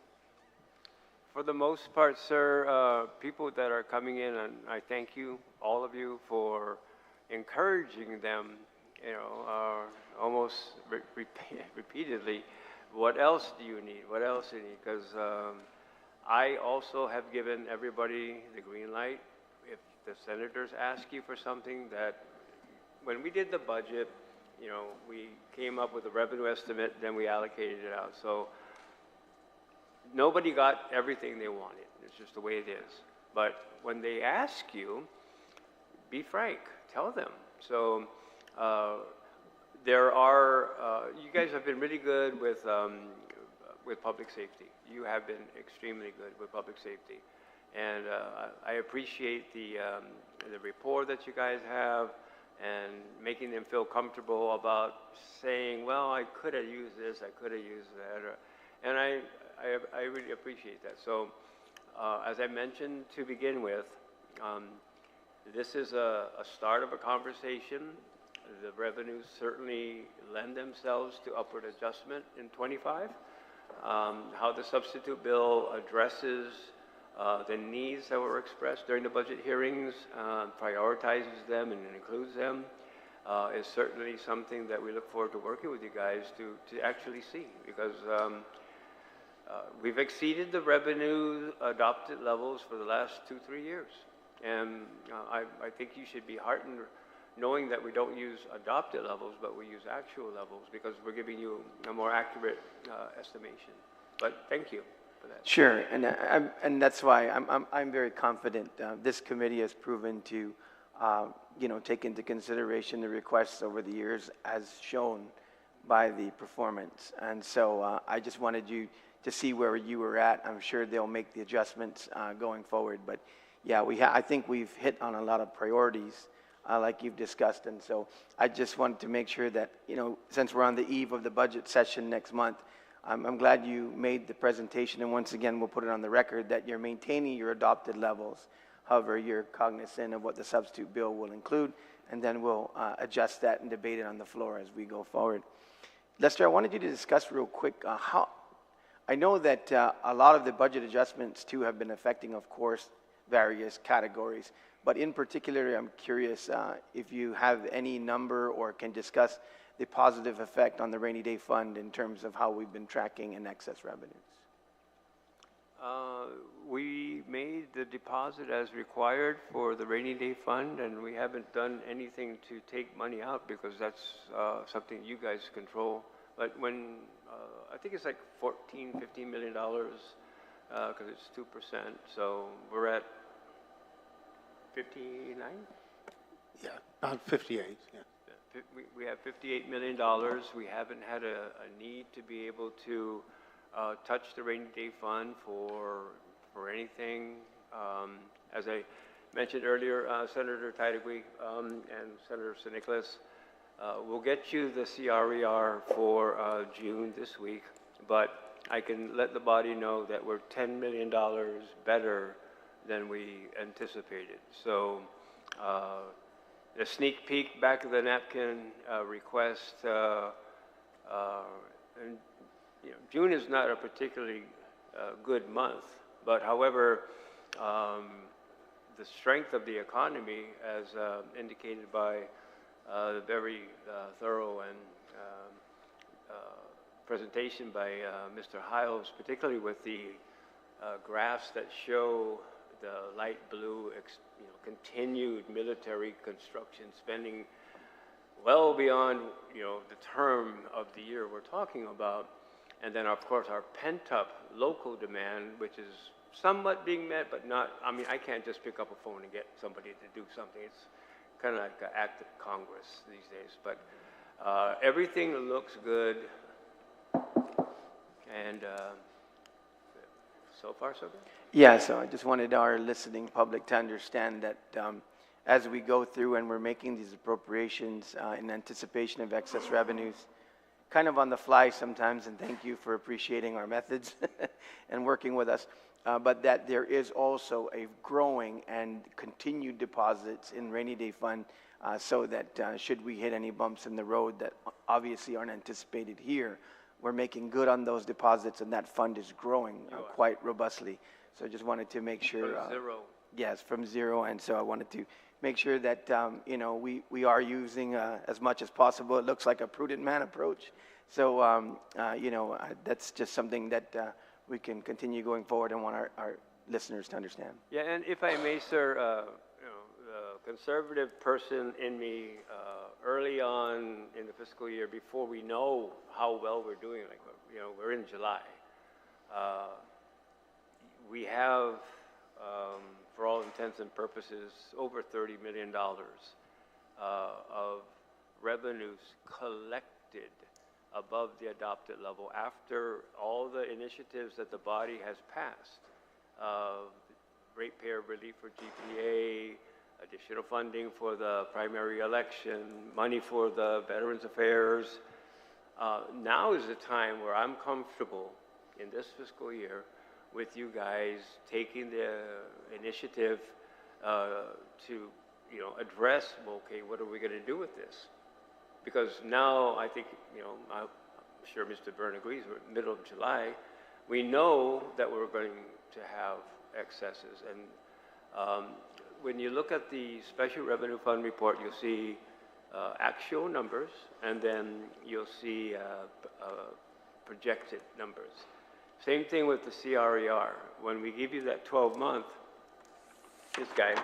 For the most part, sir, people that are coming in, and I thank you, all of you, for encouraging them, almost repeatedly, what else do you need? What else do you need? Because I also have given everybody the green light. If the senators ask you for something that, when we did the budget, we came up with a revenue estimate, then we allocated it out. So nobody got everything they wanted. It's just the way it is. But when they ask you, be frank, tell them. So there are, you guys have been really good with public safety. You have been extremely good with public safety. And I appreciate the rapport that you guys have and making them feel comfortable about saying, well, I could have used this, I could have used that. And I really appreciate that. So as I mentioned to begin with, this is a start of a conversation. The revenues certainly lend themselves to upward adjustment in 25. How the substitute bill addresses the needs that were expressed during the budget hearings, prioritizes them and includes them, is certainly something that we look forward to working with you guys to actually see, because we've exceeded the revenue adopted levels for the last 2-3 years. And I think you should be heartened knowing that we don't use adopted levels, but we use actual levels, because we're giving you a more accurate estimation. But thank you for that.
Sure, and that's why I'm very confident. This committee has proven to, take into consideration the requests over the years as shown by the performance. And so I just wanted you to see where you were at. I'm sure they'll make the adjustments going forward. But yeah, I think we've hit on a lot of priorities like you've discussed. And so I just wanted to make sure that, since we're on the eve of the budget session next month, I'm glad you made the presentation. And once again, we'll put it on the record that you're maintaining your adopted levels. However, you're cognizant of what the substitute bill will include, and then we'll adjust that and debate it on the floor as we go forward. Lester, I wanted you to discuss real quick how I know that a lot of the budget adjustments too have been affecting, of course, various categories, but in particular, I'm curious if you have any number or can discuss the positive effect on the rainy day fund in terms of how we've been tracking in excess revenues.
We made the deposit as required for the rainy day fund, and we haven't done anything to take money out because that's something you guys control. But when, I think it's like $15 million, because it's 2%, so we're at 59?
Yeah, about 58, yeah.
We have $58 million. We haven't had a need to be able to touch the rainy day fund for anything. As I mentioned earlier, Senator Tydegui and Senator San Nicolas, we'll get you the CRER for June this week, but I can let the body know that we're $10 million better than we anticipated. So the sneak peek back of the napkin request, and June is not a particularly good month, but however, the strength of the economy, as indicated by the very thorough and presentation by Mr. Hiles, particularly with the graphs that show the light blue, continued military construction spending well beyond, the term of the year we're talking about. And then, of course, our pent-up local demand, which is somewhat being met, but not, I can't just pick up a phone and get somebody to do something. It's kind of like an act of Congress these days. But everything looks good, and so far, so good.
Yeah, so I just wanted our listening public to understand that as we go through and we're making these appropriations in anticipation of excess revenues, kind of on the fly sometimes, and thank you for appreciating our methods and working with us, but that there is also a growing and continued deposits in rainy day fund so that should we hit any bumps in the road that obviously aren't anticipated here, we're making good on those deposits, and that fund is growing quite robustly. So I just wanted to make sure.
From zero.
Yes, from zero, and so I wanted to make sure that we are using as much as possible. It looks like a prudent man approach. So that's just something that we can continue going forward and want our listeners to understand.
Yeah, and if I may, sir, the conservative person in me, early on in the fiscal year, before we know how well we're doing, like we're in July, we have, for all intents and purposes, over $30 million of revenues collected above the adopted level after all the initiatives that the body has passed. Ratepayer relief for GPA, additional funding for the primary election, money for the Veterans Affairs. Now is the time where I'm comfortable in this fiscal year with you guys taking the initiative to address, well, okay, what are we going to do with this? Because now I think, I'm sure Mr. Byrne agrees, we're middle of July. We know that we're going to have excesses. And when you look at the Special Revenue Fund report, you'll see actual numbers, and then you'll see projected numbers. Same thing with the CRER. When we give you that 12-month, this guy,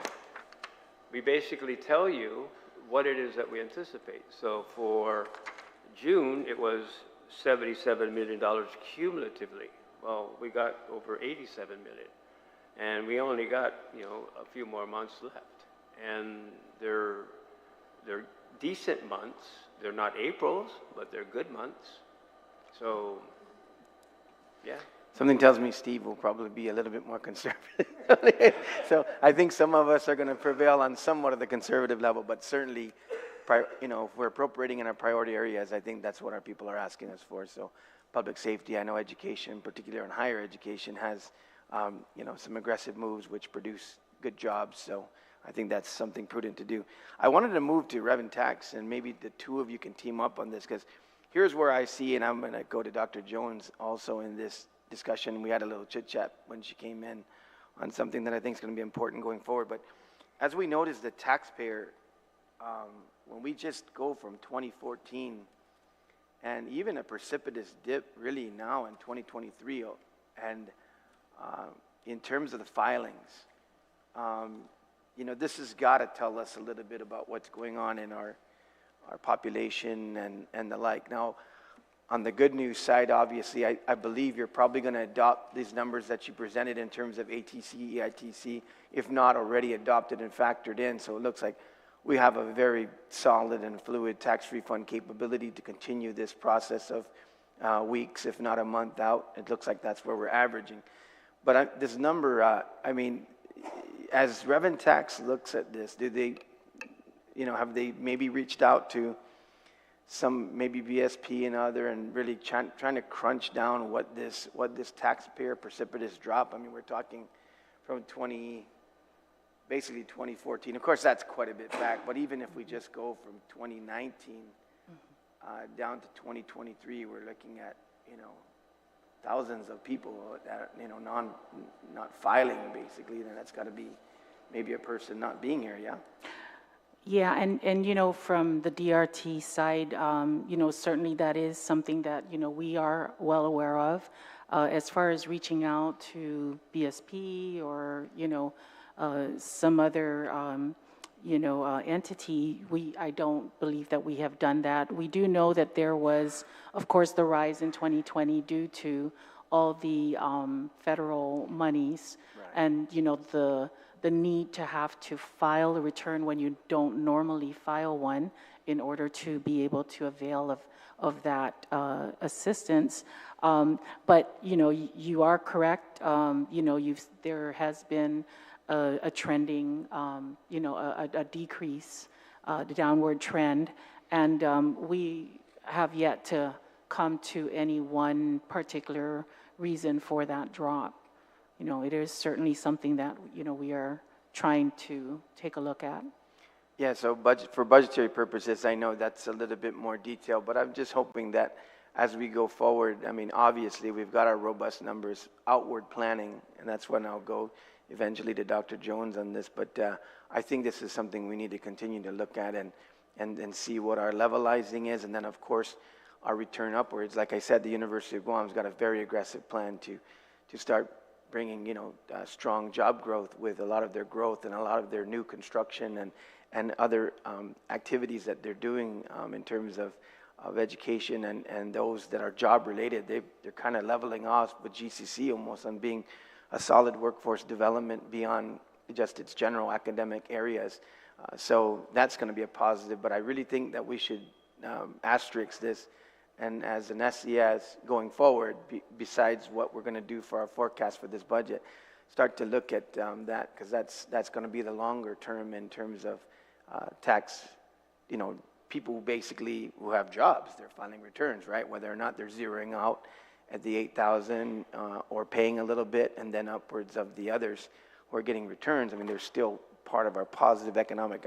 we basically tell you what it is that we anticipate. So for June, it was $77 million cumulatively. Well, we got over 87 million. And we only got, a few more months left. And they're decent months. They're not April's, but they're good months. So, yeah.
Something tells me Steve will probably be a little bit more conservative. So I think some of us are going to prevail on somewhat of the conservative level, but certainly, if we're appropriating in our priority areas, I think that's what our people are asking us for. So public safety, I know education, particularly in higher education, has some aggressive moves which produce good jobs. So I think that's something prudent to do. I wanted to move to rev and tax, and maybe the two of you can team up on this, because here's where I see, and I'm going to go to Dr. Jones also in this discussion. We had a little chit chat when she came in on something that I think is going to be important going forward. But as we notice, the taxpayer, when we just go from 2014 and even a precipitous dip really now in 2023, and in terms of the filings, this has got to tell us a little bit about what's going on in our population and the like. Now, on the good news side, obviously, I believe you're probably going to adopt these numbers that you presented in terms of ATC, EITC, if not already adopted and factored in. So it looks like we have a very solid and fluid tax refund capability to continue this process of weeks, if not a month out. It looks like that's where we're averaging. But this number, as Rev and Tax looks at this, do they, have they maybe reached out to some maybe BSP and other and really trying to crunch down what this taxpayer precipitous drop? I mean, we're talking from 2014. Of course, that's quite a bit back, but even if we just go from 2019 down to 2023, we're looking at, thousands of people that, not filing basically, then that's got to be maybe a person not being here, yeah?
Yeah, and from the DRT side, certainly that is something that, we are well aware of. As far as reaching out to BSP or, some other, entity, I don't believe that we have done that. We do know that there was, of course, the rise in 2020 due to all the federal monies, right, and, the need to have to file a return when you don't normally file one in order to be able to avail of that assistance. But, you are correct. There has been a trending, a decrease, the downward trend, and we have yet to come to any one particular reason for that drop. It is certainly something that, we are trying to take a look at.
Yeah, so for budgetary purposes, I know that's a little bit more detailed, but I'm just hoping that as we go forward, obviously we've got our robust numbers, outward planning, and that's when I'll go eventually to Dr. Jones on this, but I think this is something we need to continue to look at and see what our levelizing is, and then of course our return upwards. Like I said, the University of Guam's got a very aggressive plan to start bringing, strong job growth with a lot of their growth and a lot of their new construction and other activities that they're doing in terms of education and those that are job related. They're kind of leveling off with GCC almost on being a solid workforce development beyond just its general academic areas. So that's going to be a positive, but I really think that we should asterisk this, and as an SES going forward, besides what we're going to do for our forecast for this budget, start to look at that, because that's going to be the longer term in terms of tax, people basically who have jobs, they're filing returns, right? Whether or not they're zeroing out at the 8,000 or paying a little bit, and then upwards of the others who are getting returns. They're still part of our positive economic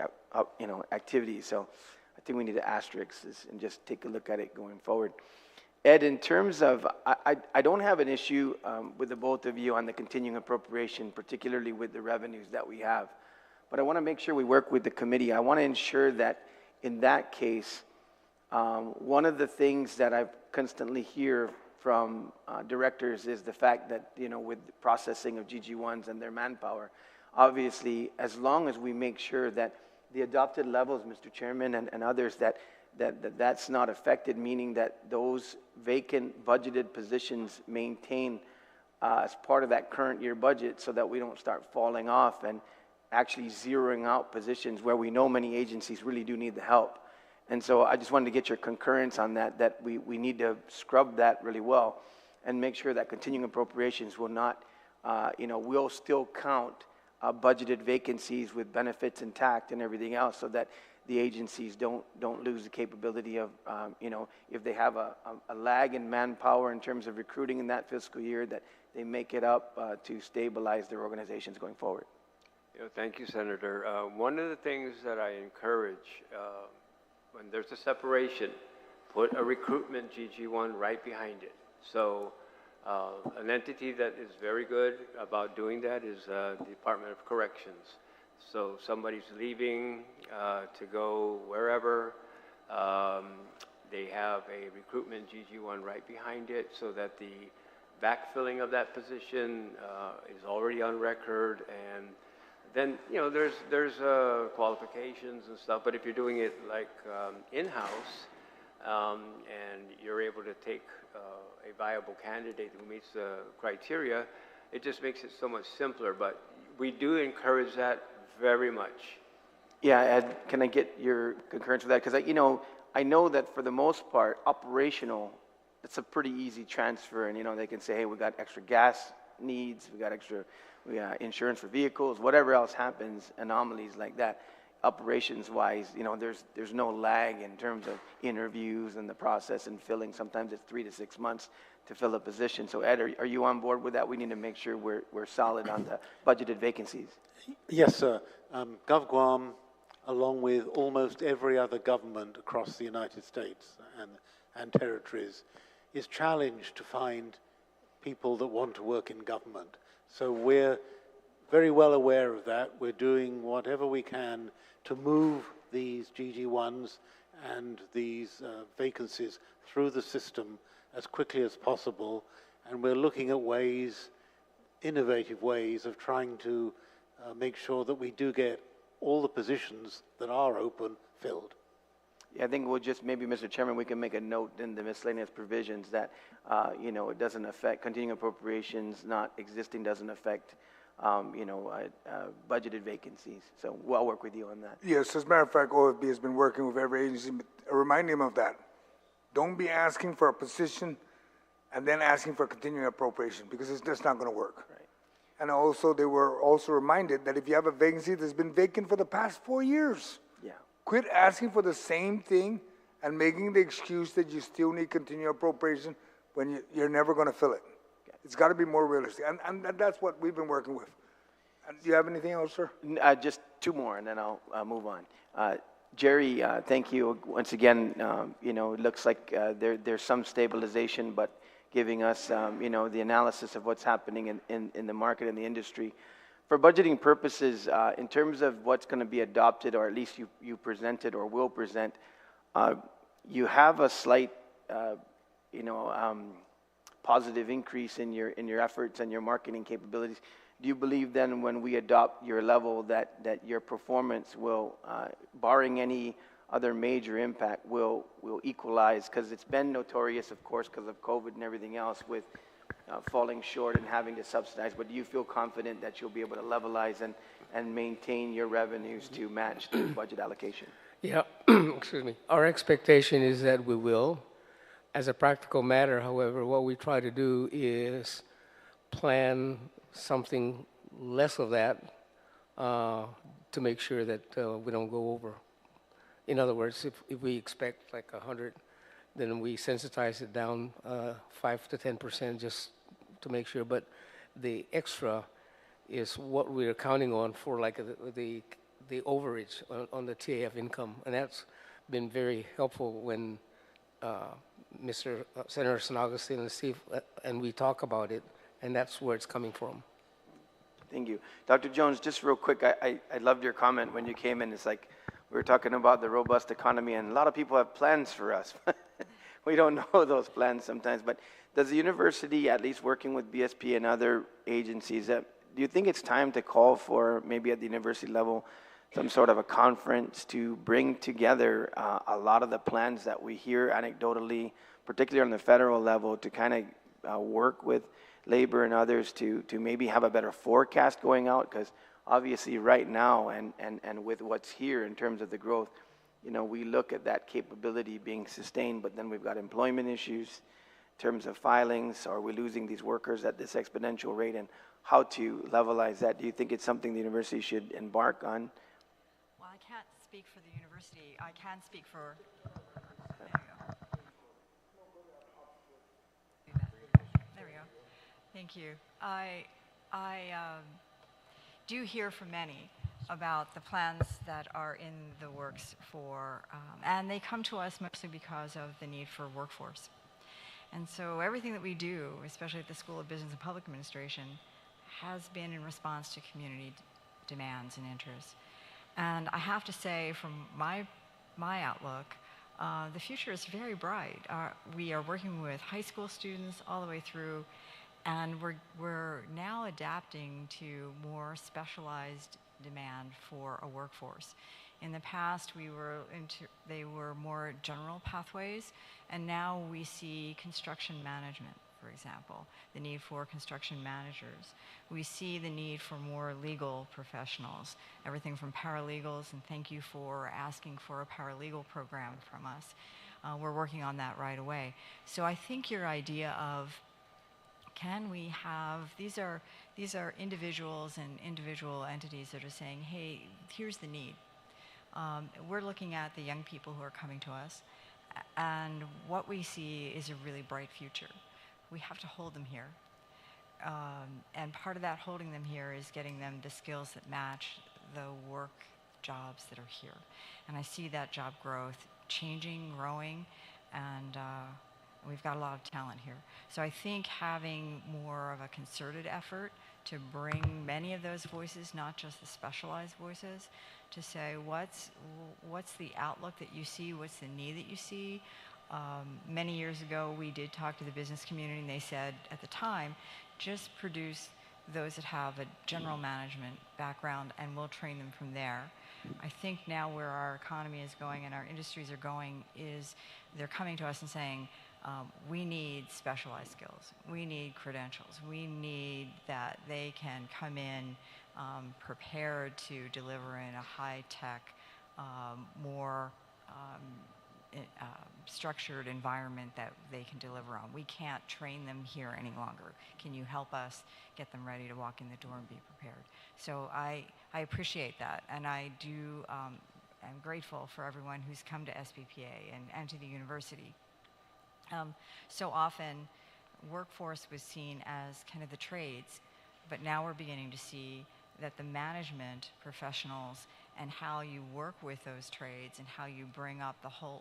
activity. So I think we need to asterisk this and just take a look at it going forward. Ed, in terms of, I don't have an issue with the both of you on the continuing appropriation, particularly with the revenues that we have. But I want to make sure we work with the committee. I want to ensure that in that case, one of the things that I constantly hear from directors is the fact that, with the processing of GG1s and their manpower, obviously, as long as we make sure that the adopted levels, Mr. Chairman, and others, that's not affected, meaning that those vacant budgeted positions maintain as part of that current year budget so that we don't start falling off and actually zeroing out positions where we know many agencies really do need the help. And so I just wanted to get your concurrence on that we need to scrub that really well and make sure that continuing appropriations will not, will still count budgeted vacancies with benefits intact and everything else so that the agencies don't lose the capability of, if they have a lag in manpower in terms of recruiting in that fiscal year, that they make it up to stabilize their organizations going forward.
Thank you, Senator. One of the things that I encourage when there's a separation, put a recruitment GG1 right behind it. So an entity that is very good about doing that is the Department of Corrections. So somebody's leaving to go wherever, they have a recruitment GG1 right behind it so that the backfilling of that position is already on record, and then, there's qualifications and stuff, but if you're doing it like in-house and you're able to take a viable candidate who meets the criteria, it just makes it so much simpler, but we do encourage that very much.
Yeah, Ed, can I get your concurrence with that? Because, I know that for the most part, operational, it's a pretty easy transfer, and, they can say, hey, we got extra gas needs, we got insurance for vehicles, whatever else happens, anomalies like that. Operations-wise, there's no lag in terms of interviews and the process and filling. Sometimes it's 3 to 6 months to fill a position. So, Ed, are you on board with that? We need to make sure we're solid on the budgeted vacancies.
Yes, sir. GovGuam, along with almost every other government across the United States and territories, is challenged to find people that want to work in government. So we're very well aware of that. We're doing whatever we can to move these GG1s and these vacancies through the system as quickly as possible. And we're looking at ways, innovative ways of trying to make sure that we do get all the positions that are open filled.
Yeah, I think we'll just, maybe, Mr. Chairman, we can make a note in the miscellaneous provisions that, it doesn't affect, continuing appropriations not existing doesn't affect, budgeted vacancies. So I'll work with you on that.
Yes, as a matter of fact, OFB has been working with every agency, but remind them of that. Don't be asking for a position and then asking for continuing appropriation, because it's just not going to work.
Right.
And also, they were also reminded that if you have a vacancy that's been vacant for the past 4 years,
Yeah.
quit asking for the same thing and making the excuse that you still need continuing appropriation when you're never going to fill it. It's got to be more realistic, and that's what we've been working with. And do you have anything else, sir?
Just 2 more, and then I'll move on. Jerry, thank you once again. It looks like there's some stabilization, but giving us, the analysis of what's happening in the market and the industry. For budgeting purposes, in terms of what's going to be adopted, or at least you presented or will present, you have a slight, positive increase in your efforts and your marketing capabilities. Do you believe then, when we adopt your level, that your performance will, barring any other major impact, will equalize? Because it's been notorious, of course, because of COVID and everything else, with falling short and having to subsidize. But do you feel confident that you'll be able to levelize and maintain your revenues to match the budget allocation?
Yeah, excuse me. Our expectation is that we will. As a practical matter, however, what we try to do is plan something less of that to make sure that we don't go over. In other words, if we expect like 100, then we sensitize it down 5 to 10% just to make sure. But the extra is what we're counting on for, like the overage on the TAF income, and that's been very helpful when Senator San Agustin and see if, and we talk about it, and that's where it's coming from.
Thank you. Dr. Jones, just real quick, I loved your comment when you came in. It's like we were talking about the robust economy, and a lot of people have plans for us. We don't know those plans sometimes, but does the university, at least working with BSP and other agencies, do you think it's time to call for, maybe at the university level, some sort of a conference to bring together a lot of the plans that we hear anecdotally, particularly on the federal level, to kind of work with labor and others to maybe have a better forecast going out? Because obviously right now and with what's here in terms of the growth, you know, we look at that capability being sustained, but then we've got employment issues in terms of filings. Are we losing these workers at this exponential rate, and how to levelize that? Do you think it's something the university should embark on?
Well, I can't speak for the university. I can speak for, there we go. There we go. Thank you. I do hear from many about the plans that are in the works for, and they come to us mostly because of the need for workforce. And so everything that we do, especially at the School of Business and Public Administration, has been in response to community demands and interests. And I have to say, from my outlook, the future is very bright. We are working with high school students all the way through, and we're now adapting to more specialized demand for a workforce. In the past, they were more general pathways, and now we see construction management, for example, the need for construction managers. We see the need for more legal professionals, everything from paralegals, and thank you for asking for a paralegal program from us. We're working on that right away. So I think your idea of, can we have, these are individuals and individual entities that are saying, hey, here's the need. We're looking at the young people who are coming to us, and what we see is a really bright future. We have to hold them here. And part of that holding them here is getting them the skills that match the work jobs that are here. And I see that job growth changing, growing, and we've got a lot of talent here. So I think having more of a concerted effort to bring many of those voices, not just the specialized voices, to say what's the outlook that you see, what's the need that you see. Many years ago, we did talk to the business community, and they said at the time, just produce those that have a general management background, and we'll train them from there. I think now where our economy is going and our industries are going is they're coming to us and saying, we need specialized skills. We need credentials. We need that they can come in prepared to deliver in a high-tech, more structured environment that they can deliver on. We can't train them here any longer. Can you help us get them ready to walk in the door and be prepared? So I appreciate that, and I do, I'm grateful for everyone who's come to SBPA and to the university. So often, workforce was seen as kind of the trades, but now we're beginning to see that the management professionals and how you work with those trades and how you bring up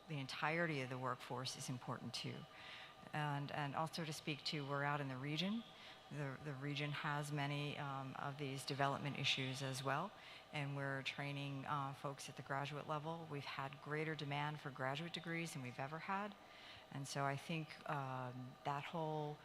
the entirety of the workforce is important too. And also to speak to, we're out in the region. The region has many of these development issues as well, and we're training folks at the graduate level. We've had greater demand for graduate degrees than we've ever had. And so I think that whole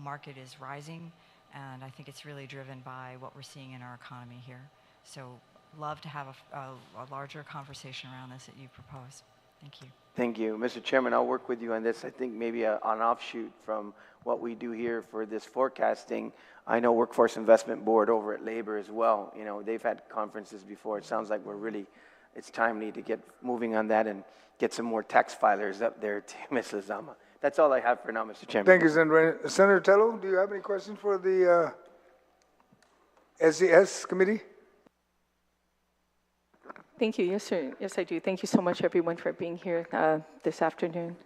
market is rising, and I think it's really driven by what we're seeing in our economy here. So love to have a larger conversation around this that you propose. Thank you.
Thank you. Mr. Chairman, I'll work with you on this. I think maybe an offshoot from what we do here for this forecasting. I know Workforce Investment Board over at Labor as well. You know, they've had conferences before. It sounds like it's timely to get moving on that and get some more tax filers up there to Ms. Lizama. That's all I have for now, Mr. Chairman.
Thank you, Senator. Senator Tello, do you have any questions for the SES committee?
Thank you. Yes, sir. Yes, I do. Thank you so much, everyone, for being here this afternoon.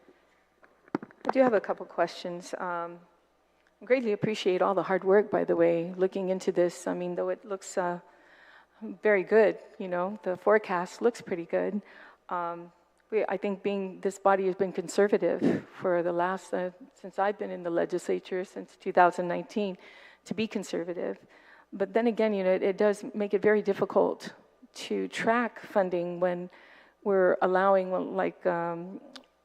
I do have a couple questions. I greatly appreciate all the hard work, by the way, looking into this. I mean, though it looks very good, you know, the forecast looks pretty good. I think this body has been conservative for the last, since I've been in the legislature, since 2019, to be conservative. But then again, it does make it very difficult to track funding when we're allowing,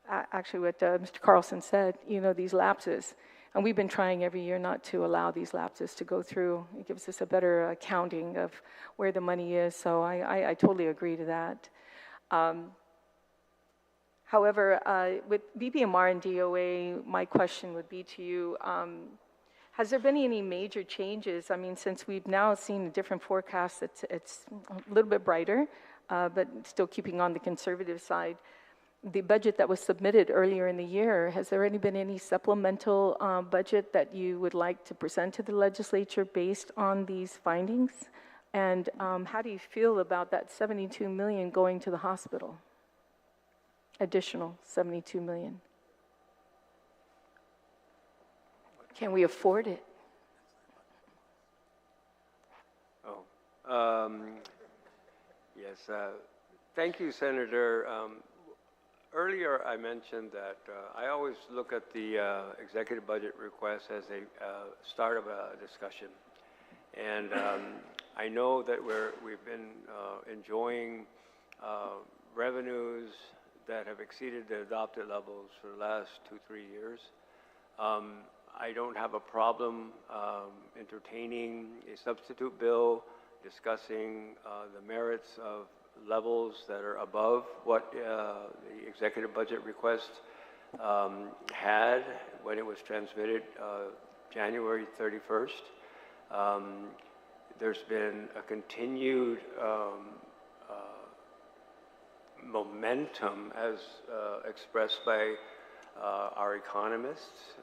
actually what Mr. Carlson said, these lapses. And we've been trying every year not to allow these lapses to go through. It gives us a better accounting of where the money is, so I totally agree to that. However, with BBMR and DOA, my question would be to you, has there been any major changes? I mean, since we've now seen a different forecast, it's a little bit brighter, but still keeping on the conservative side. The budget that was submitted earlier in the year, has there been any supplemental budget that you would like to present to the legislature based on these findings? And how do you feel about that $72 million going to the hospital? Additional $72 million. Can we afford it?
Yes. Thank you, Senator. Earlier, I mentioned that I always look at the executive budget request as a start of a discussion. And I know that we've been enjoying revenues that have exceeded the adopted levels for the last 2-3 years. I don't have a problem entertaining a substitute bill, discussing the merits of levels that are above what the executive budget request had when it was transmitted January 31st. There's been a continued momentum as expressed by our economists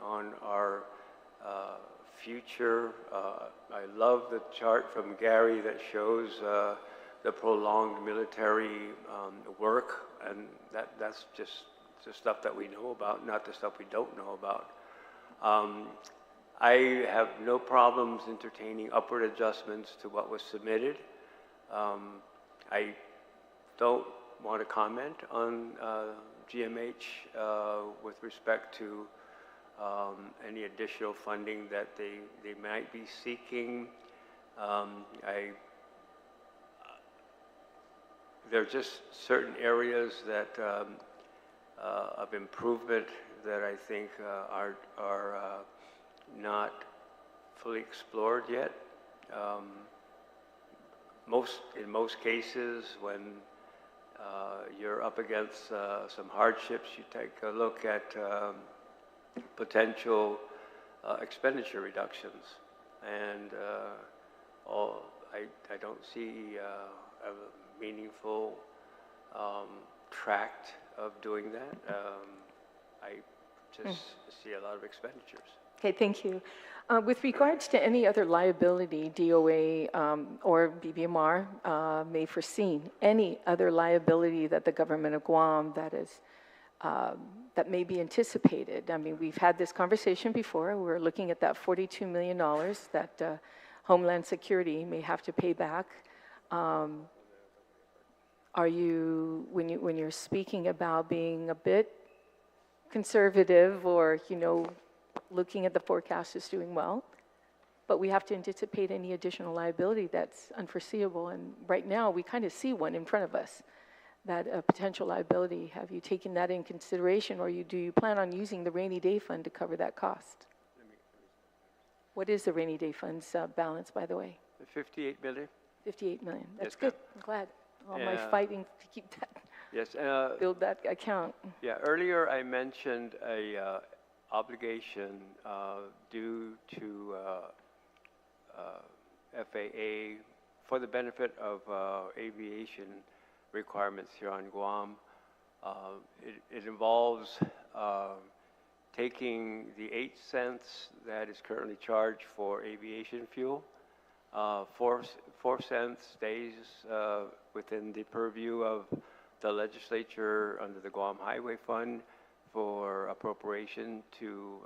on our future. I love the chart from Gary that shows the prolonged military work, and that's just the stuff that we know about, not the stuff we don't know about. I have no problems entertaining upward adjustments to what was submitted. I don't want to comment on GMH with respect to any additional funding that they might be seeking. There are just certain areas that of improvement that I think are not fully explored yet. In most cases, when you're up against some hardships, you take a look at potential expenditure reductions, and I don't see a meaningful tract of doing that. I just see a lot of expenditures.
Okay, thank you. With regards to any other liability DOA or BBMR may foresee, any other liability that the government of Guam that may be anticipated. I mean, we've had this conversation before. We're looking at that $42 million that Homeland Security may have to pay back. Are you, when you're speaking about being a bit conservative or, looking at the forecast is doing well, but we have to anticipate any additional liability that's unforeseeable. And right now, we kind of see one in front of us, that potential liability. Have you taken that in consideration, or do you plan on using the rainy day fund to cover that cost? What is the rainy day fund's balance, by the way?
58 million.
58 million. That's
Yes,
good. I'm glad. All my
Yeah.
fighting to keep that,
Yes.
build that account.
Yeah. Earlier, I mentioned a obligation due to FAA for the benefit of aviation requirements here on Guam. It involves taking the 8 cents that is currently charged for aviation fuel. 4 cents stays within the purview of the legislature under the Guam Highway Fund for appropriation to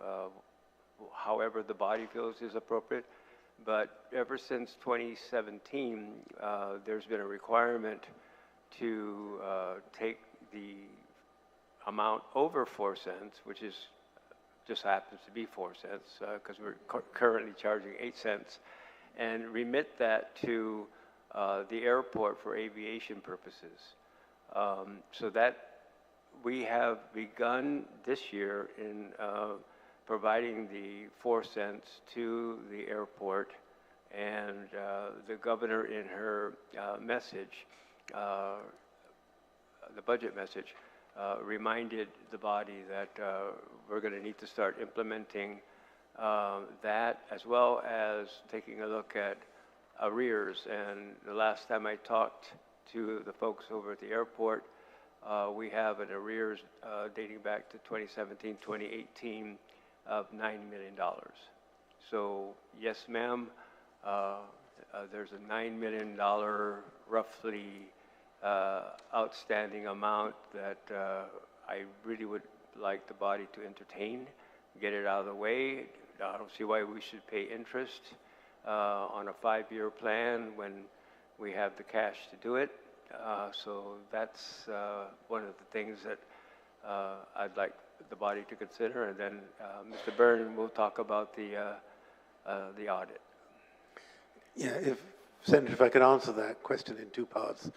however the body feels is appropriate. But ever since 2017, there's been a requirement to take the amount over 4 cents, which is just happens to be 4 cents because we're currently charging 8 cents, and remit that to the airport for aviation purposes. So that we have begun this year in providing the 4 cents to the airport, and the governor in her message, the budget message, reminded the body that we're going to need to start implementing that, as well as taking a look at arrears. And the last time I talked to the folks over at the airport, we have an arrears dating back to 2017, 2018 of $9 million. So yes, ma'am, there's a $9 million roughly outstanding amount that I really would like the body to entertain, get it out of the way. I don't see why we should pay interest on a 5-year plan when we have the cash to do it. So that's one of the things that I'd like the body to consider, and then Mr. Byrne will talk about the audit.
Yeah, Senator, if I could answer that question in 2 parts.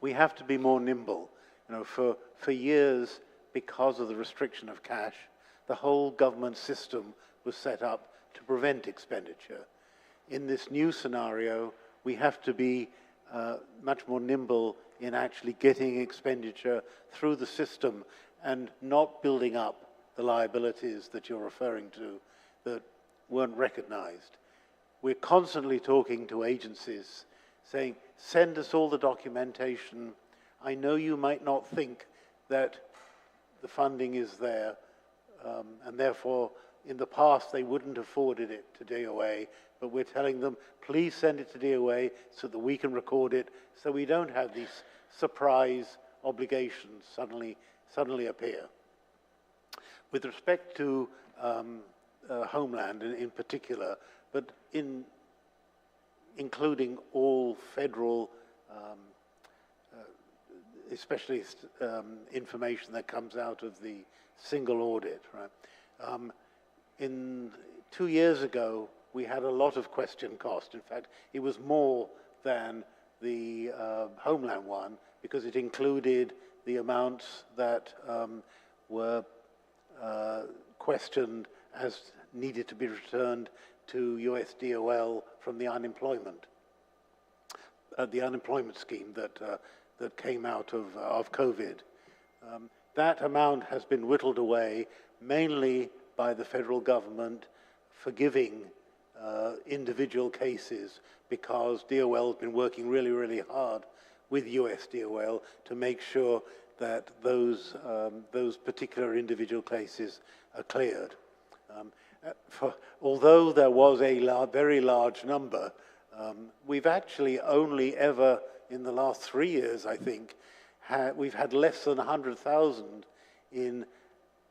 We have to be more nimble. You know, for years, because of the restriction of cash, the whole government system was set up to prevent expenditure. In this new scenario, we have to be much more nimble in actually getting expenditure through the system and not building up the liabilities that you're referring to that weren't recognized. We're constantly talking to agencies saying, send us all the documentation. I know you might not think that the funding is there, and therefore, in the past, they wouldn't have forwarded it to DOA, but we're telling them, please send it to DOA so that we can record it, so we don't have these surprise obligations suddenly appear. With respect to Homeland in particular, but including all federal, especially information that comes out of the single audit, right? In 2 years ago, we had a lot of question cost. In fact, it was more than the Homeland one because it included the amounts that were questioned as needed to be returned to US DOL from the unemployment scheme that came out of COVID. That amount has been whittled away mainly by the federal government forgiving individual cases because DOL has been working really, really hard with US DOL to make sure that those particular individual cases are cleared. Although there was a very large number, we've actually only ever, in the last 3 years, I think, we've had less than 100,000 in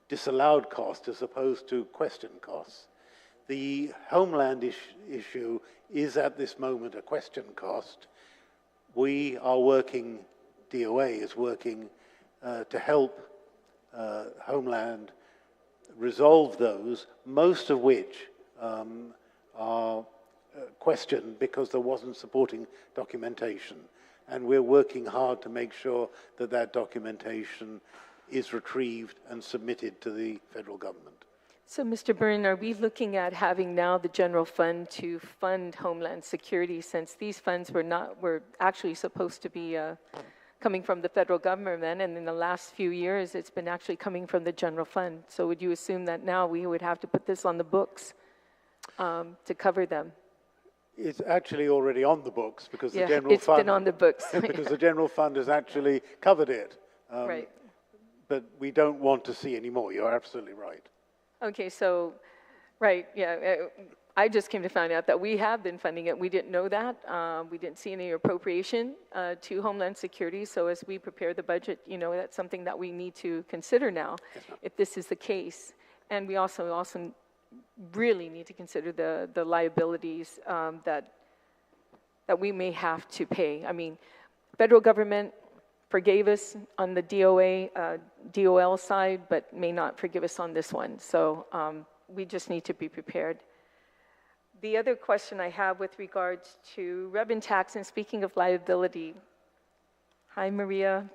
disallowed cost as opposed to question costs. The Homeland issue is at this moment a question cost. We are working, DOA is working to help Homeland resolve those, most of which are questioned because there wasn't supporting documentation. And we're working hard to make sure that that documentation is retrieved and submitted to the federal government.
So, Mr. Byrne, are we looking at having now the general fund to fund Homeland Security, since these funds were actually supposed to be coming from the federal government, and in the last few years, it's been actually coming from the general fund? So would you assume that now we would have to put this on the books to cover them?
It's actually already on the books because the general
it's
fund...
been on the books.
because the general fund has actually covered it.
Right.
But we don't want to see any more. You're absolutely right.
Okay, so, right, yeah. I just came to find out that we have been funding it. We didn't know that. We didn't see any appropriation to Homeland Security. So as we prepare the budget, you know, that's something that we need to consider now, if this is the case. And we also really need to consider the liabilities that we may have to pay. I mean, federal government forgave us on the DOL side, but may not forgive us on this one. So we just need to be prepared. The other question I have with regards to revenue tax, and speaking of liability, hi, Maria.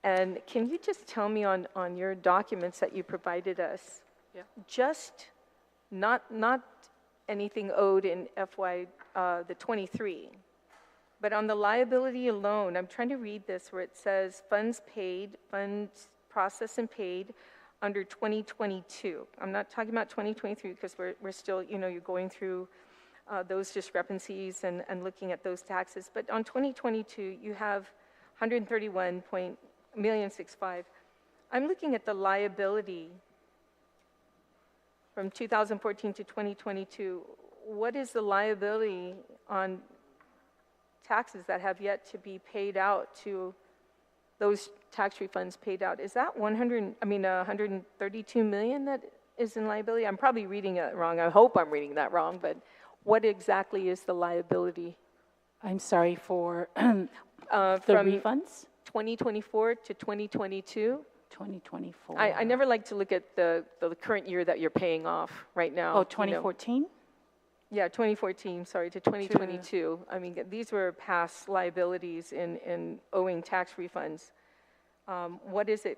And can you just tell me on your documents that you provided us, just not anything owed in FY the 23, but on the liability alone, I'm trying to read this where it says funds processed and paid under 2022. I'm not talking about 2023 because we're still, you're going through those discrepancies and looking at those taxes. But on 2022, you have 131.165. I'm looking at the liability from 2014 to 2022. What is the liability on taxes that have yet to be paid out to those tax refunds paid out? Is that 132 million that is in liability? I'm probably reading it wrong. I hope I'm reading that wrong, but what exactly is the liability?
I'm sorry, for
from
refunds?
2024 to 2022?
2024.
I never like to look at the current year that you're paying off right now.
Oh, 2014?
Yeah, 2014, sorry, to 2022. I mean, these were past liabilities in owing tax refunds. What is it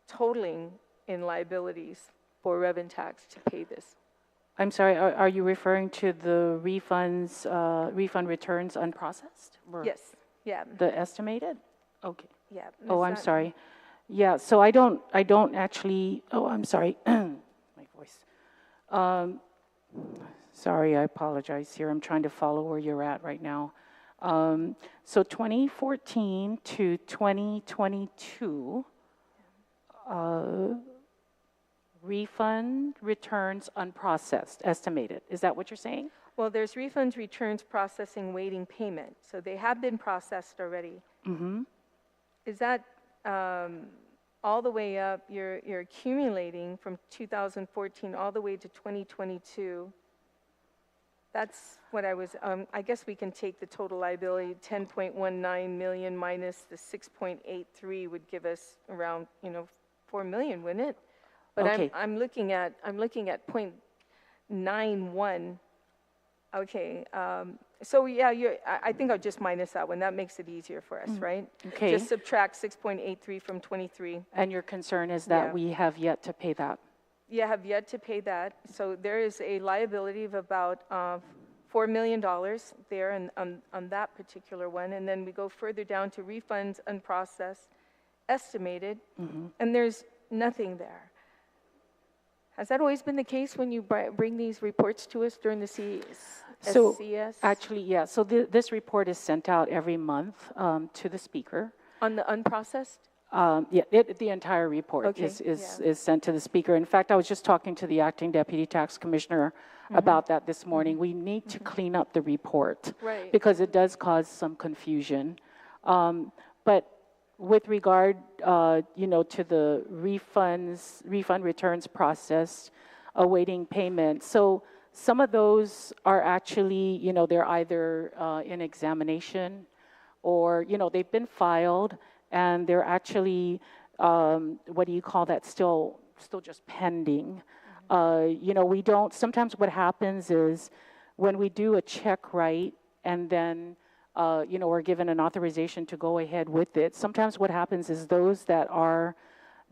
totaling in liabilities for revenue tax to pay this?
I'm sorry, are you referring to the refunds, refund returns unprocessed? Or
Yes, yeah.
the estimated? Okay.
Yeah.
Oh, I'm sorry. Yeah, so I don't actually, oh, I'm sorry, my voice. Sorry, I apologize here. I'm trying to follow where you're at right now. So 2014 to 2022, refund returns unprocessed, estimated. Is that what you're saying?
Well, there's refunds, returns, processing, waiting payment. So they have been processed already.
Mm-hmm.
Is that all the way up, you're accumulating from 2014 all the way to 2022? That's what I was, I guess we can take the total liability, 10.19 million minus the 6.83 would give us around, 4 million, wouldn't it? But
Okay.
I'm looking at 0.91. Okay, so yeah, I think I'll just minus that one. That makes it easier for us, right?
Okay.
Just subtract 6.83 from 23.
And your concern is that
Yeah.
we have yet to pay that?
Yeah, have yet to pay that. So there is a liability of about $4 million there on that particular one. And then we go further down to refunds unprocessed, estimated, and there's nothing there. Has that always been the case when you bring these reports to us during the SES?
So actually, yeah. So this report is sent out every month to the speaker.
On the unprocessed?
Yeah, the entire report is sent to the speaker. In fact, I was just talking to the acting deputy tax commissioner about that this morning. We need to clean up the report because it does cause some confusion. But with regard, to the refund returns process, awaiting payment. So some of those are actually, they're either in examination or, they've been filed and they're actually, still just pending. We don't, sometimes what happens is when we do a check right and then we're given an authorization to go ahead with it. Sometimes what happens is those that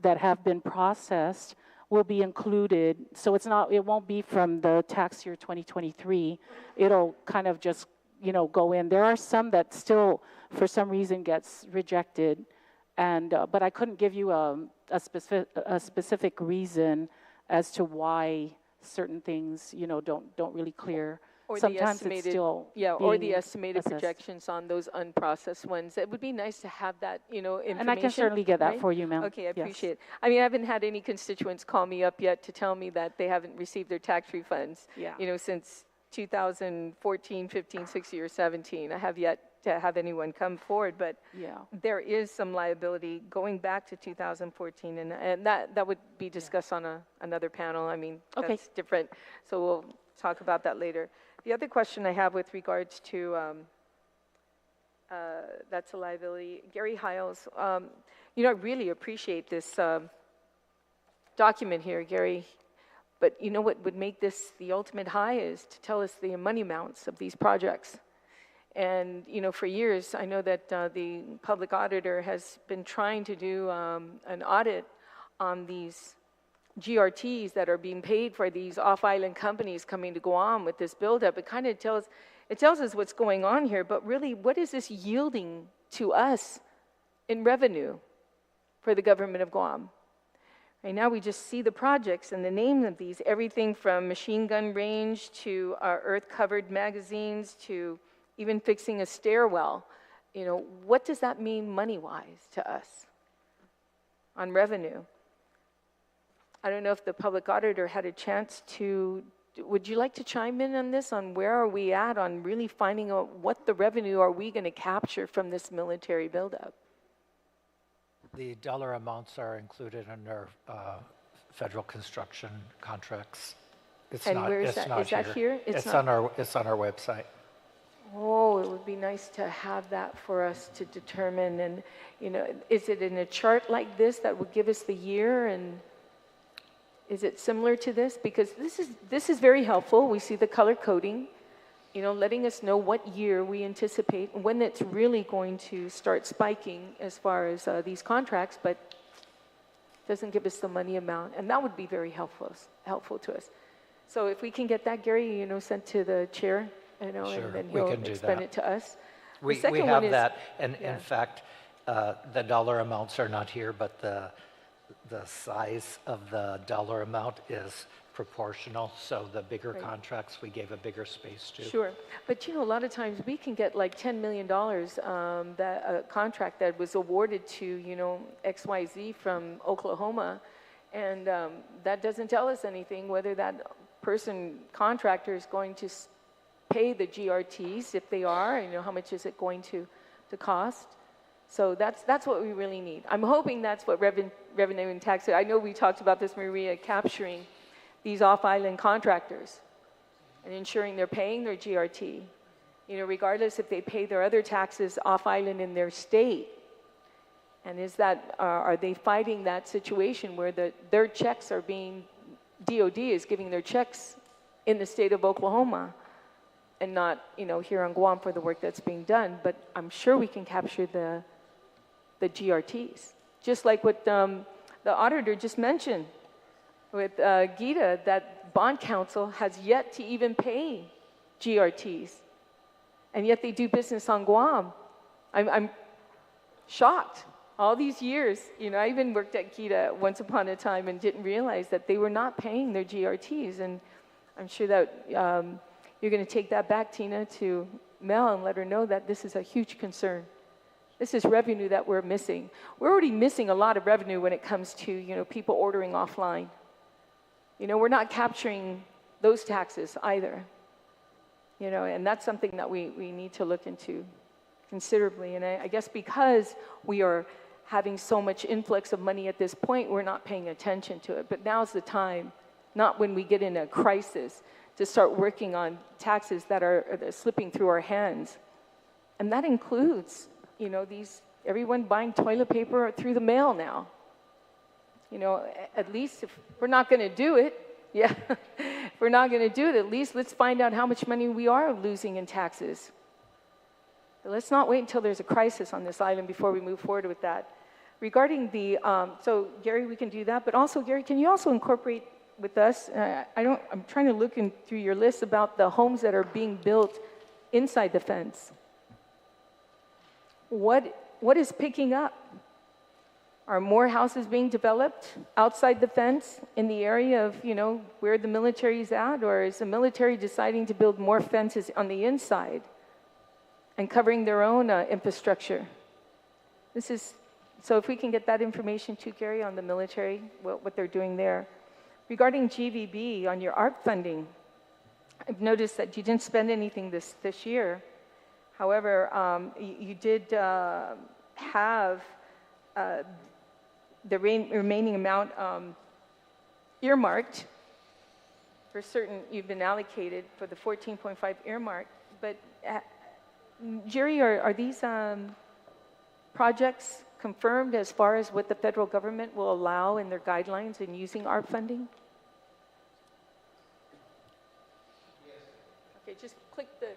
have been processed will be included. So it won't be from the tax year 2023. It'll kind of just, go in. There are some that still, for some reason, gets rejected. And, but I couldn't give you a specific reason as to why certain things, don't really clear.
Or
sometimes
the estimated,
it's still
or the estimated
assessed.
projections on those unprocessed ones. It would be nice to have that, information.
And I can certainly get that
right?
for you, ma'am.
Okay, I
Yes.
appreciate it. I mean, I haven't had any constituents call me up yet to tell me that they haven't received their tax refunds, since 2014, 15, 16, or 17. I have yet to have anyone come forward, but there is some liability going back to 2014, and that would be discussed on another panel. I mean, that's different, so we'll talk about that later. The other question I have with regards to That's a liability. Gary Hiles, I really appreciate this document here, Gary. But you know what would make this the ultimate high is to tell us the money amounts of these projects. And, for years, I know that the public auditor has been trying to do an audit on these GRTs that are being paid for these off-island companies coming to Guam with this buildup. It kind of tells us what's going on here, but really, what is this yielding to us in revenue for the government of Guam? Right now, we just see the projects and the names of these, everything from machine gun range to earth-covered magazines to even fixing a stairwell. What does that mean money-wise to us on revenue? I don't know if the public auditor had a chance to, would you like to chime in on this, on where are we at on really finding out what the revenue are we going to capture from this military buildup?
The dollar amounts are included in our federal construction contracts. It's
And
not,
where is
it's
that?
not
Is that here?
It's
not-
on our website.
Oh, it would be nice to have that for us to determine. And, is it in a chart like this that would give us the year? And is it similar to this? Because this is very helpful. We see the color coding, letting us know what year we anticipate and when it's really going to start spiking as far as these contracts, but doesn't give us the money amount. And that would be very helpful to us. So if we can get that, Gary, sent to the chair,
Sure,
and then
we
he'll
can do
explain
that.
it to us. The
We
second one
have
is-
that, and
yeah.
in fact, the dollar amounts are not here, but the size of the dollar amount is proportional, so the bigger
Right.
contracts, we gave a bigger space to.
Sure, but a lot of times we can get like $10 million, that a contract that was awarded to, XYZ from Oklahoma, and that doesn't tell us anything whether that contractor is going to pay the GRTs, if they are, how much is it going to cost. So that's what we really need. I'm hoping that's what revenue and tax, I know we talked about this, Maria, capturing these off-island contractors and ensuring they're paying their GRT, regardless if they pay their other taxes off-island in their state. And are they fighting that situation where their checks are being, DOD is giving their checks in the state of Oklahoma and not, here on Guam for the work that's being done. But I'm sure we can capture the GRTs. Just like what the auditor just mentioned with Gita, that bond counsel has yet to even pay GRTs. And yet they do business on Guam. I'm shocked. All these years, I even worked at Gita once upon a time and didn't realize that they were not paying their GRTs. And I'm sure that you're going to take that back, Tina, to Mel and let her know that this is a huge concern. This is revenue that we're missing. We're already missing a lot of revenue when it comes to, people ordering offline. We're not capturing those taxes either. And that's something that we need to look into considerably. And I guess because we are having so much influx of money at this point, we're not paying attention to it. But now's the time, not when we get in a crisis, to start working on taxes that are slipping through our hands. And that includes, everyone buying toilet paper through the mail now. At least if we're not going to do it, yeah, if we're not going to do it, at least let's find out how much money we are losing in taxes. But let's not wait until there's a crisis on this island before we move forward with that. Regarding the, so Gary, we can do that, but also, Gary, can you also incorporate with us, I'm trying to look through your list about the homes that are being built inside the fence. What is picking up? Are more houses being developed outside the fence in the area of, where the military is at? Or is the military deciding to build more fences on the inside and covering their own infrastructure? So if we can get that information too, Gary, on the military, what they're doing there. Regarding GVB, on your ARP funding, I've noticed that you didn't spend anything this year. However, you did have the remaining amount earmarked for certain, you've been allocated for the 14.5 earmark, but Jerry, are these projects confirmed as far as what the federal government will allow in their guidelines in using ARP funding? Okay, just click the,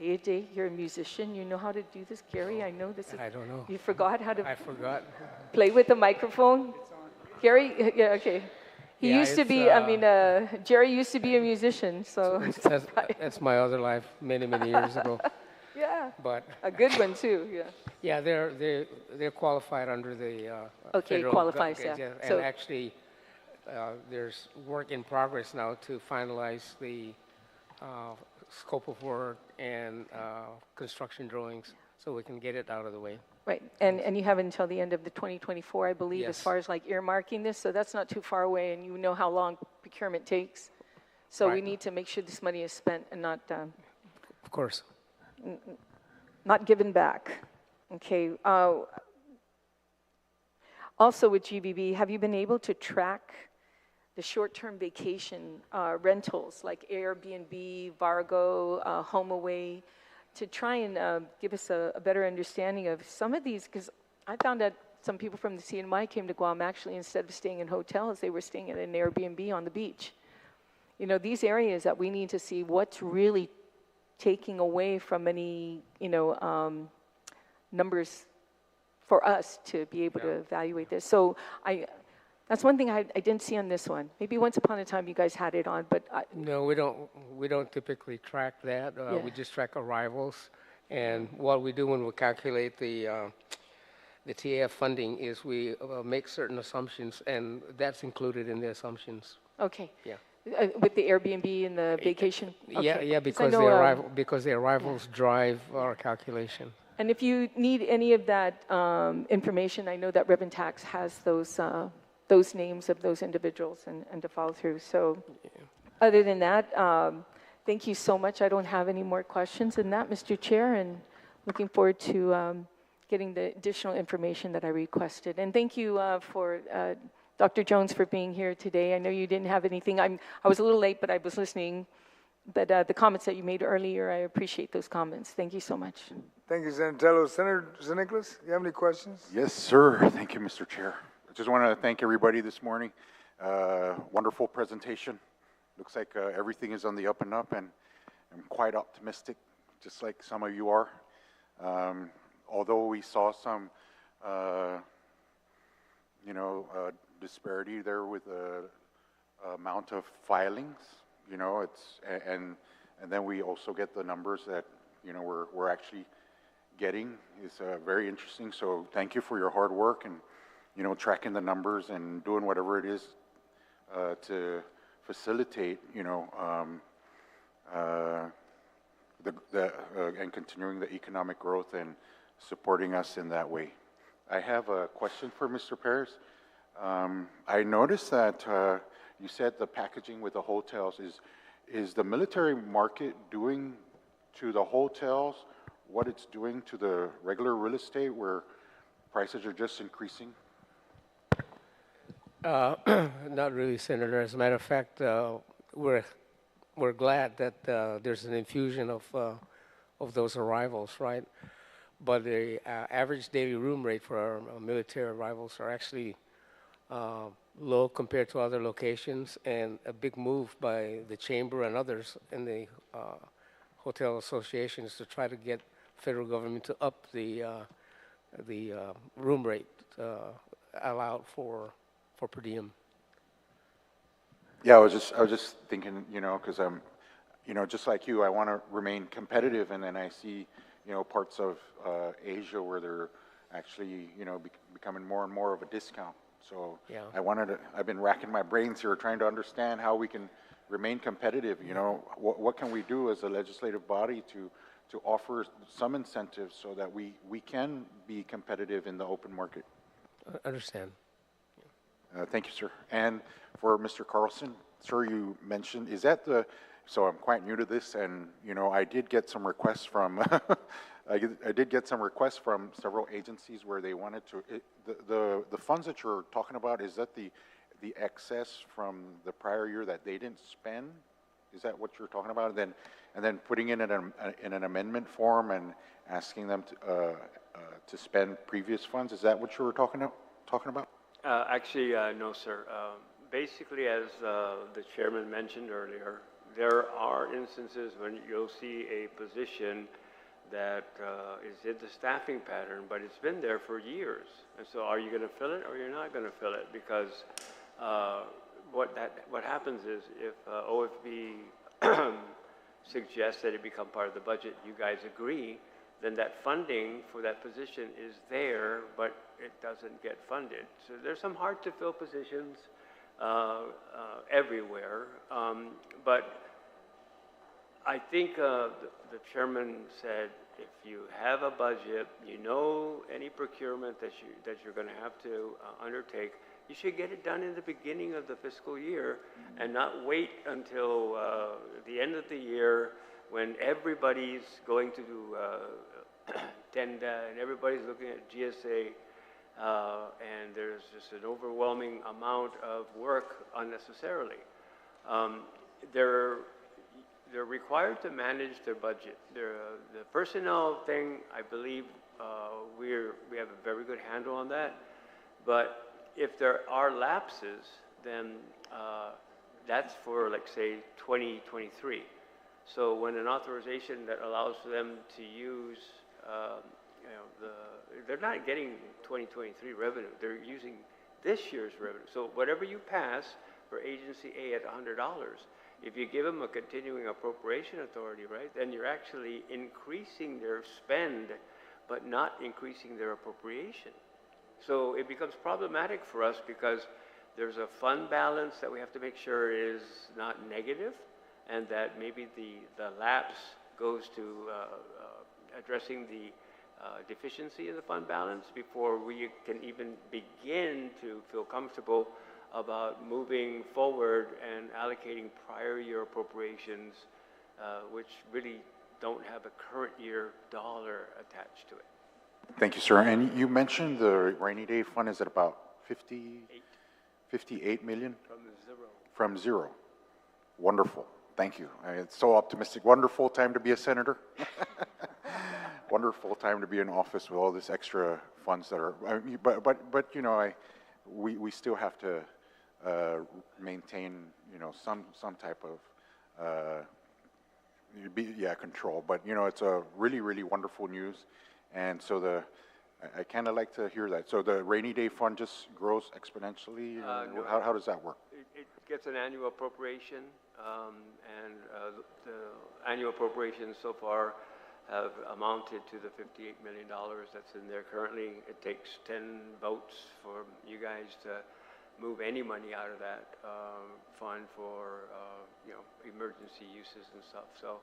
AJ, you're a musician, you know how to do this. Gary, I know this is.
I don't know.
You forgot how to
I forgot.
play with the microphone? Gary, yeah, okay. He
Yeah,
used to
it's,
be, Jerry used to be a musician, so.
That's my other life many, many years ago.
Yeah,
But
a good one too, yeah.
yeah, they're qualified under the
Okay,
federal
qualifies,
gu-
yeah.
And
So-
actually, there's work in progress now to finalize the scope of work and construction drawings, so we can get it out of the way.
Right, and you have until the end of the 2024, I believe, as
Yes.
far as like earmarking this, so that's not too far away, and you know how long procurement takes. So we
Right.
need to make sure this money is spent and not
Of course.
given back. Okay. Also with GBB, have you been able to track the short-term vacation rentals like Airbnb, Vargo, HomeAway, to try and give us a better understanding of some of these? Because I found that some people from the CNY came to Guam actually, instead of staying in hotels, they were staying at an Airbnb on the beach. You know, these areas that we need to see what's really taking away from any, numbers for us to be able to evaluate this. So that's one thing I didn't see on this one. Maybe once upon a time you guys had it on, but
No, we don't typically track that. We just track arrivals. And what we do when we calculate the TAF funding is we make certain assumptions, and that's included in the assumptions.
okay.
Yeah.
With the Airbnb and the vacation?
Yeah,
Okay.
yeah,
'Cause I
because
know,
the arrivals drive our calculation.
and if you need any of that information, I know that Reverend Tax has those names of those individuals and to follow through. So other than that, thank you so much. I don't have any more questions than that, Mr. Chair, and looking forward to getting the additional information that I requested. And thank you for Dr. Jones for being here today. I know you didn't have anything. I was a little late, but I was listening. But the comments that you made earlier, I appreciate those comments. Thank you so much.
Thank you, Senator Tello. Senator Nicholas, you have any questions?
Yes, sir. Thank you, Mr. Chair. I just want to thank everybody this morning. Wonderful presentation. Looks like everything is on the up and up, and I'm quite optimistic, just like some of you are. Although we saw some, disparity there with the amount of filings, and then we also get the numbers that, we're actually getting. It's very interesting. So thank you for your hard work and, tracking the numbers and doing whatever it is to facilitate, and continuing the economic growth and supporting us in that way. I have a question for Mr. Perez. I noticed that you said the packaging with the hotels is the military market doing to the hotels what it's doing to the regular real estate where prices are just increasing?
Not really, Senator. As a matter of fact, we're glad that there's an infusion of those arrivals, right? But the average daily room rate for our military arrivals are actually low compared to other locations, and a big move by the chamber and others in the hotel associations to try to get federal government to up the room rate allowed for per diem.
Yeah, I was just thinking, because I'm, just like you, I want to remain competitive, and then I see, parts of Asia where they're actually, becoming more and more of a discount. So
Yeah.
I've been racking my brains here trying to understand how we can remain competitive. What can we do as a legislative body to offer some incentives so that we can be competitive in the open market?
Understand.
Thank you, sir. And for Mr. Carlson, sir, you mentioned, so I'm quite new to this, and, I did get some requests from, I did get some requests from several agencies where they wanted to, the funds that you're talking about, is that the excess from the prior year that they didn't spend? Is that what you're talking about? And then putting it in an amendment form and asking them to spend previous funds? Is that what you were talking about?
Actually, no, sir. Basically, as the chairman mentioned earlier, there are instances when you'll see a position that is in the staffing pattern, but it's been there for years. And so are you going to fill it or you're not going to fill it? Because what happens is if OFB suggests that it become part of the budget, you guys agree, then that funding for that position is there, but it doesn't get funded. So there's some hard to fill positions everywhere. But I think the chairman said, if you have a budget, you know any procurement that you're going to have to undertake, you should get it done in the beginning of the fiscal year and not wait until the end of the year when everybody's going to do TENDA and everybody's looking at GSA and there's just an overwhelming amount of work unnecessarily. They're required to manage their budget. The personnel thing, I believe we have a very good handle on that. But if there are lapses, then that's for, like, say, 2023. So when an authorization that allows them to use, they're not getting 2023 revenue. They're using this year's revenue. So whatever you pass for Agency A at $100, if you give them a continuing appropriation authority, right, then you're actually increasing their spend, but not increasing their appropriation. So it becomes problematic for us because there's a fund balance that we have to make sure is not negative, and that maybe the lapse goes to addressing the deficiency in the fund balance before we can even begin to feel comfortable about moving forward and allocating prior year appropriations, which really don't have a current year dollar attached to it.
Thank you, sir. And you mentioned the rainy day fund is at about 58 million? From zero. Wonderful. Thank you. It's so optimistic. Wonderful time to be a senator. Wonderful time to be in office with all this extra funds that are, but you know, we still have to maintain, you know, some type of control. But you know, it's a really wonderful news, and so I kind of like to hear that. So the rainy day fund just grows exponentially.
No.
How does that work?
It gets an annual appropriation, and the annual appropriations so far have amounted to the $58 million that's in there currently. It takes 10 votes for you guys to move any money out of that fund for you know, emergency uses and stuff. So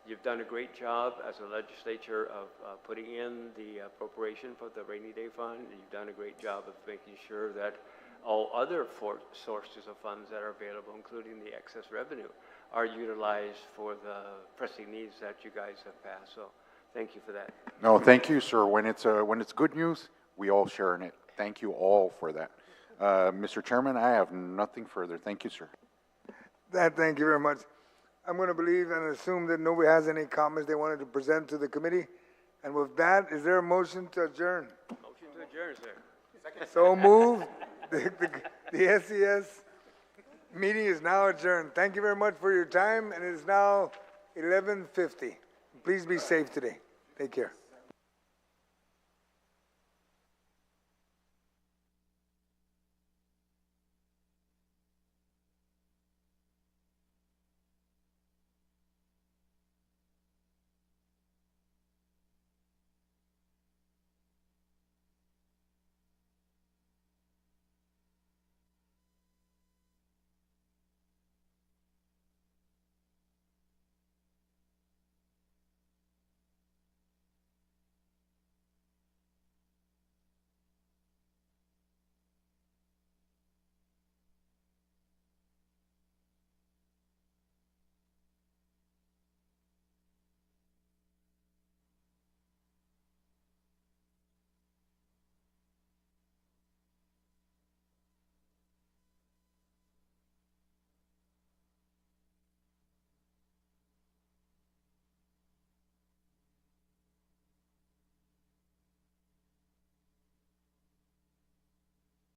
you've done a great job as a legislature of putting in the appropriation for the rainy day fund. And you've done a great job of making sure that all other sources of funds that are available, including the excess revenue, are utilized for the pressing needs that you guys have passed. So thank you for that.
No, thank you, sir. When it's good news, we all share in it. Thank you all for that. Mr. Chairman, I have nothing further. Thank you, sir.
Thank you very much. I'm going to believe and assume that nobody has any comments they wanted to present to the committee. And with that, is there a motion to adjourn?
Motion to adjourn, sir.
So moved. The SES meeting is now adjourned. Thank you very much for your time, and it is now 11:50. Please be safe today. Take care.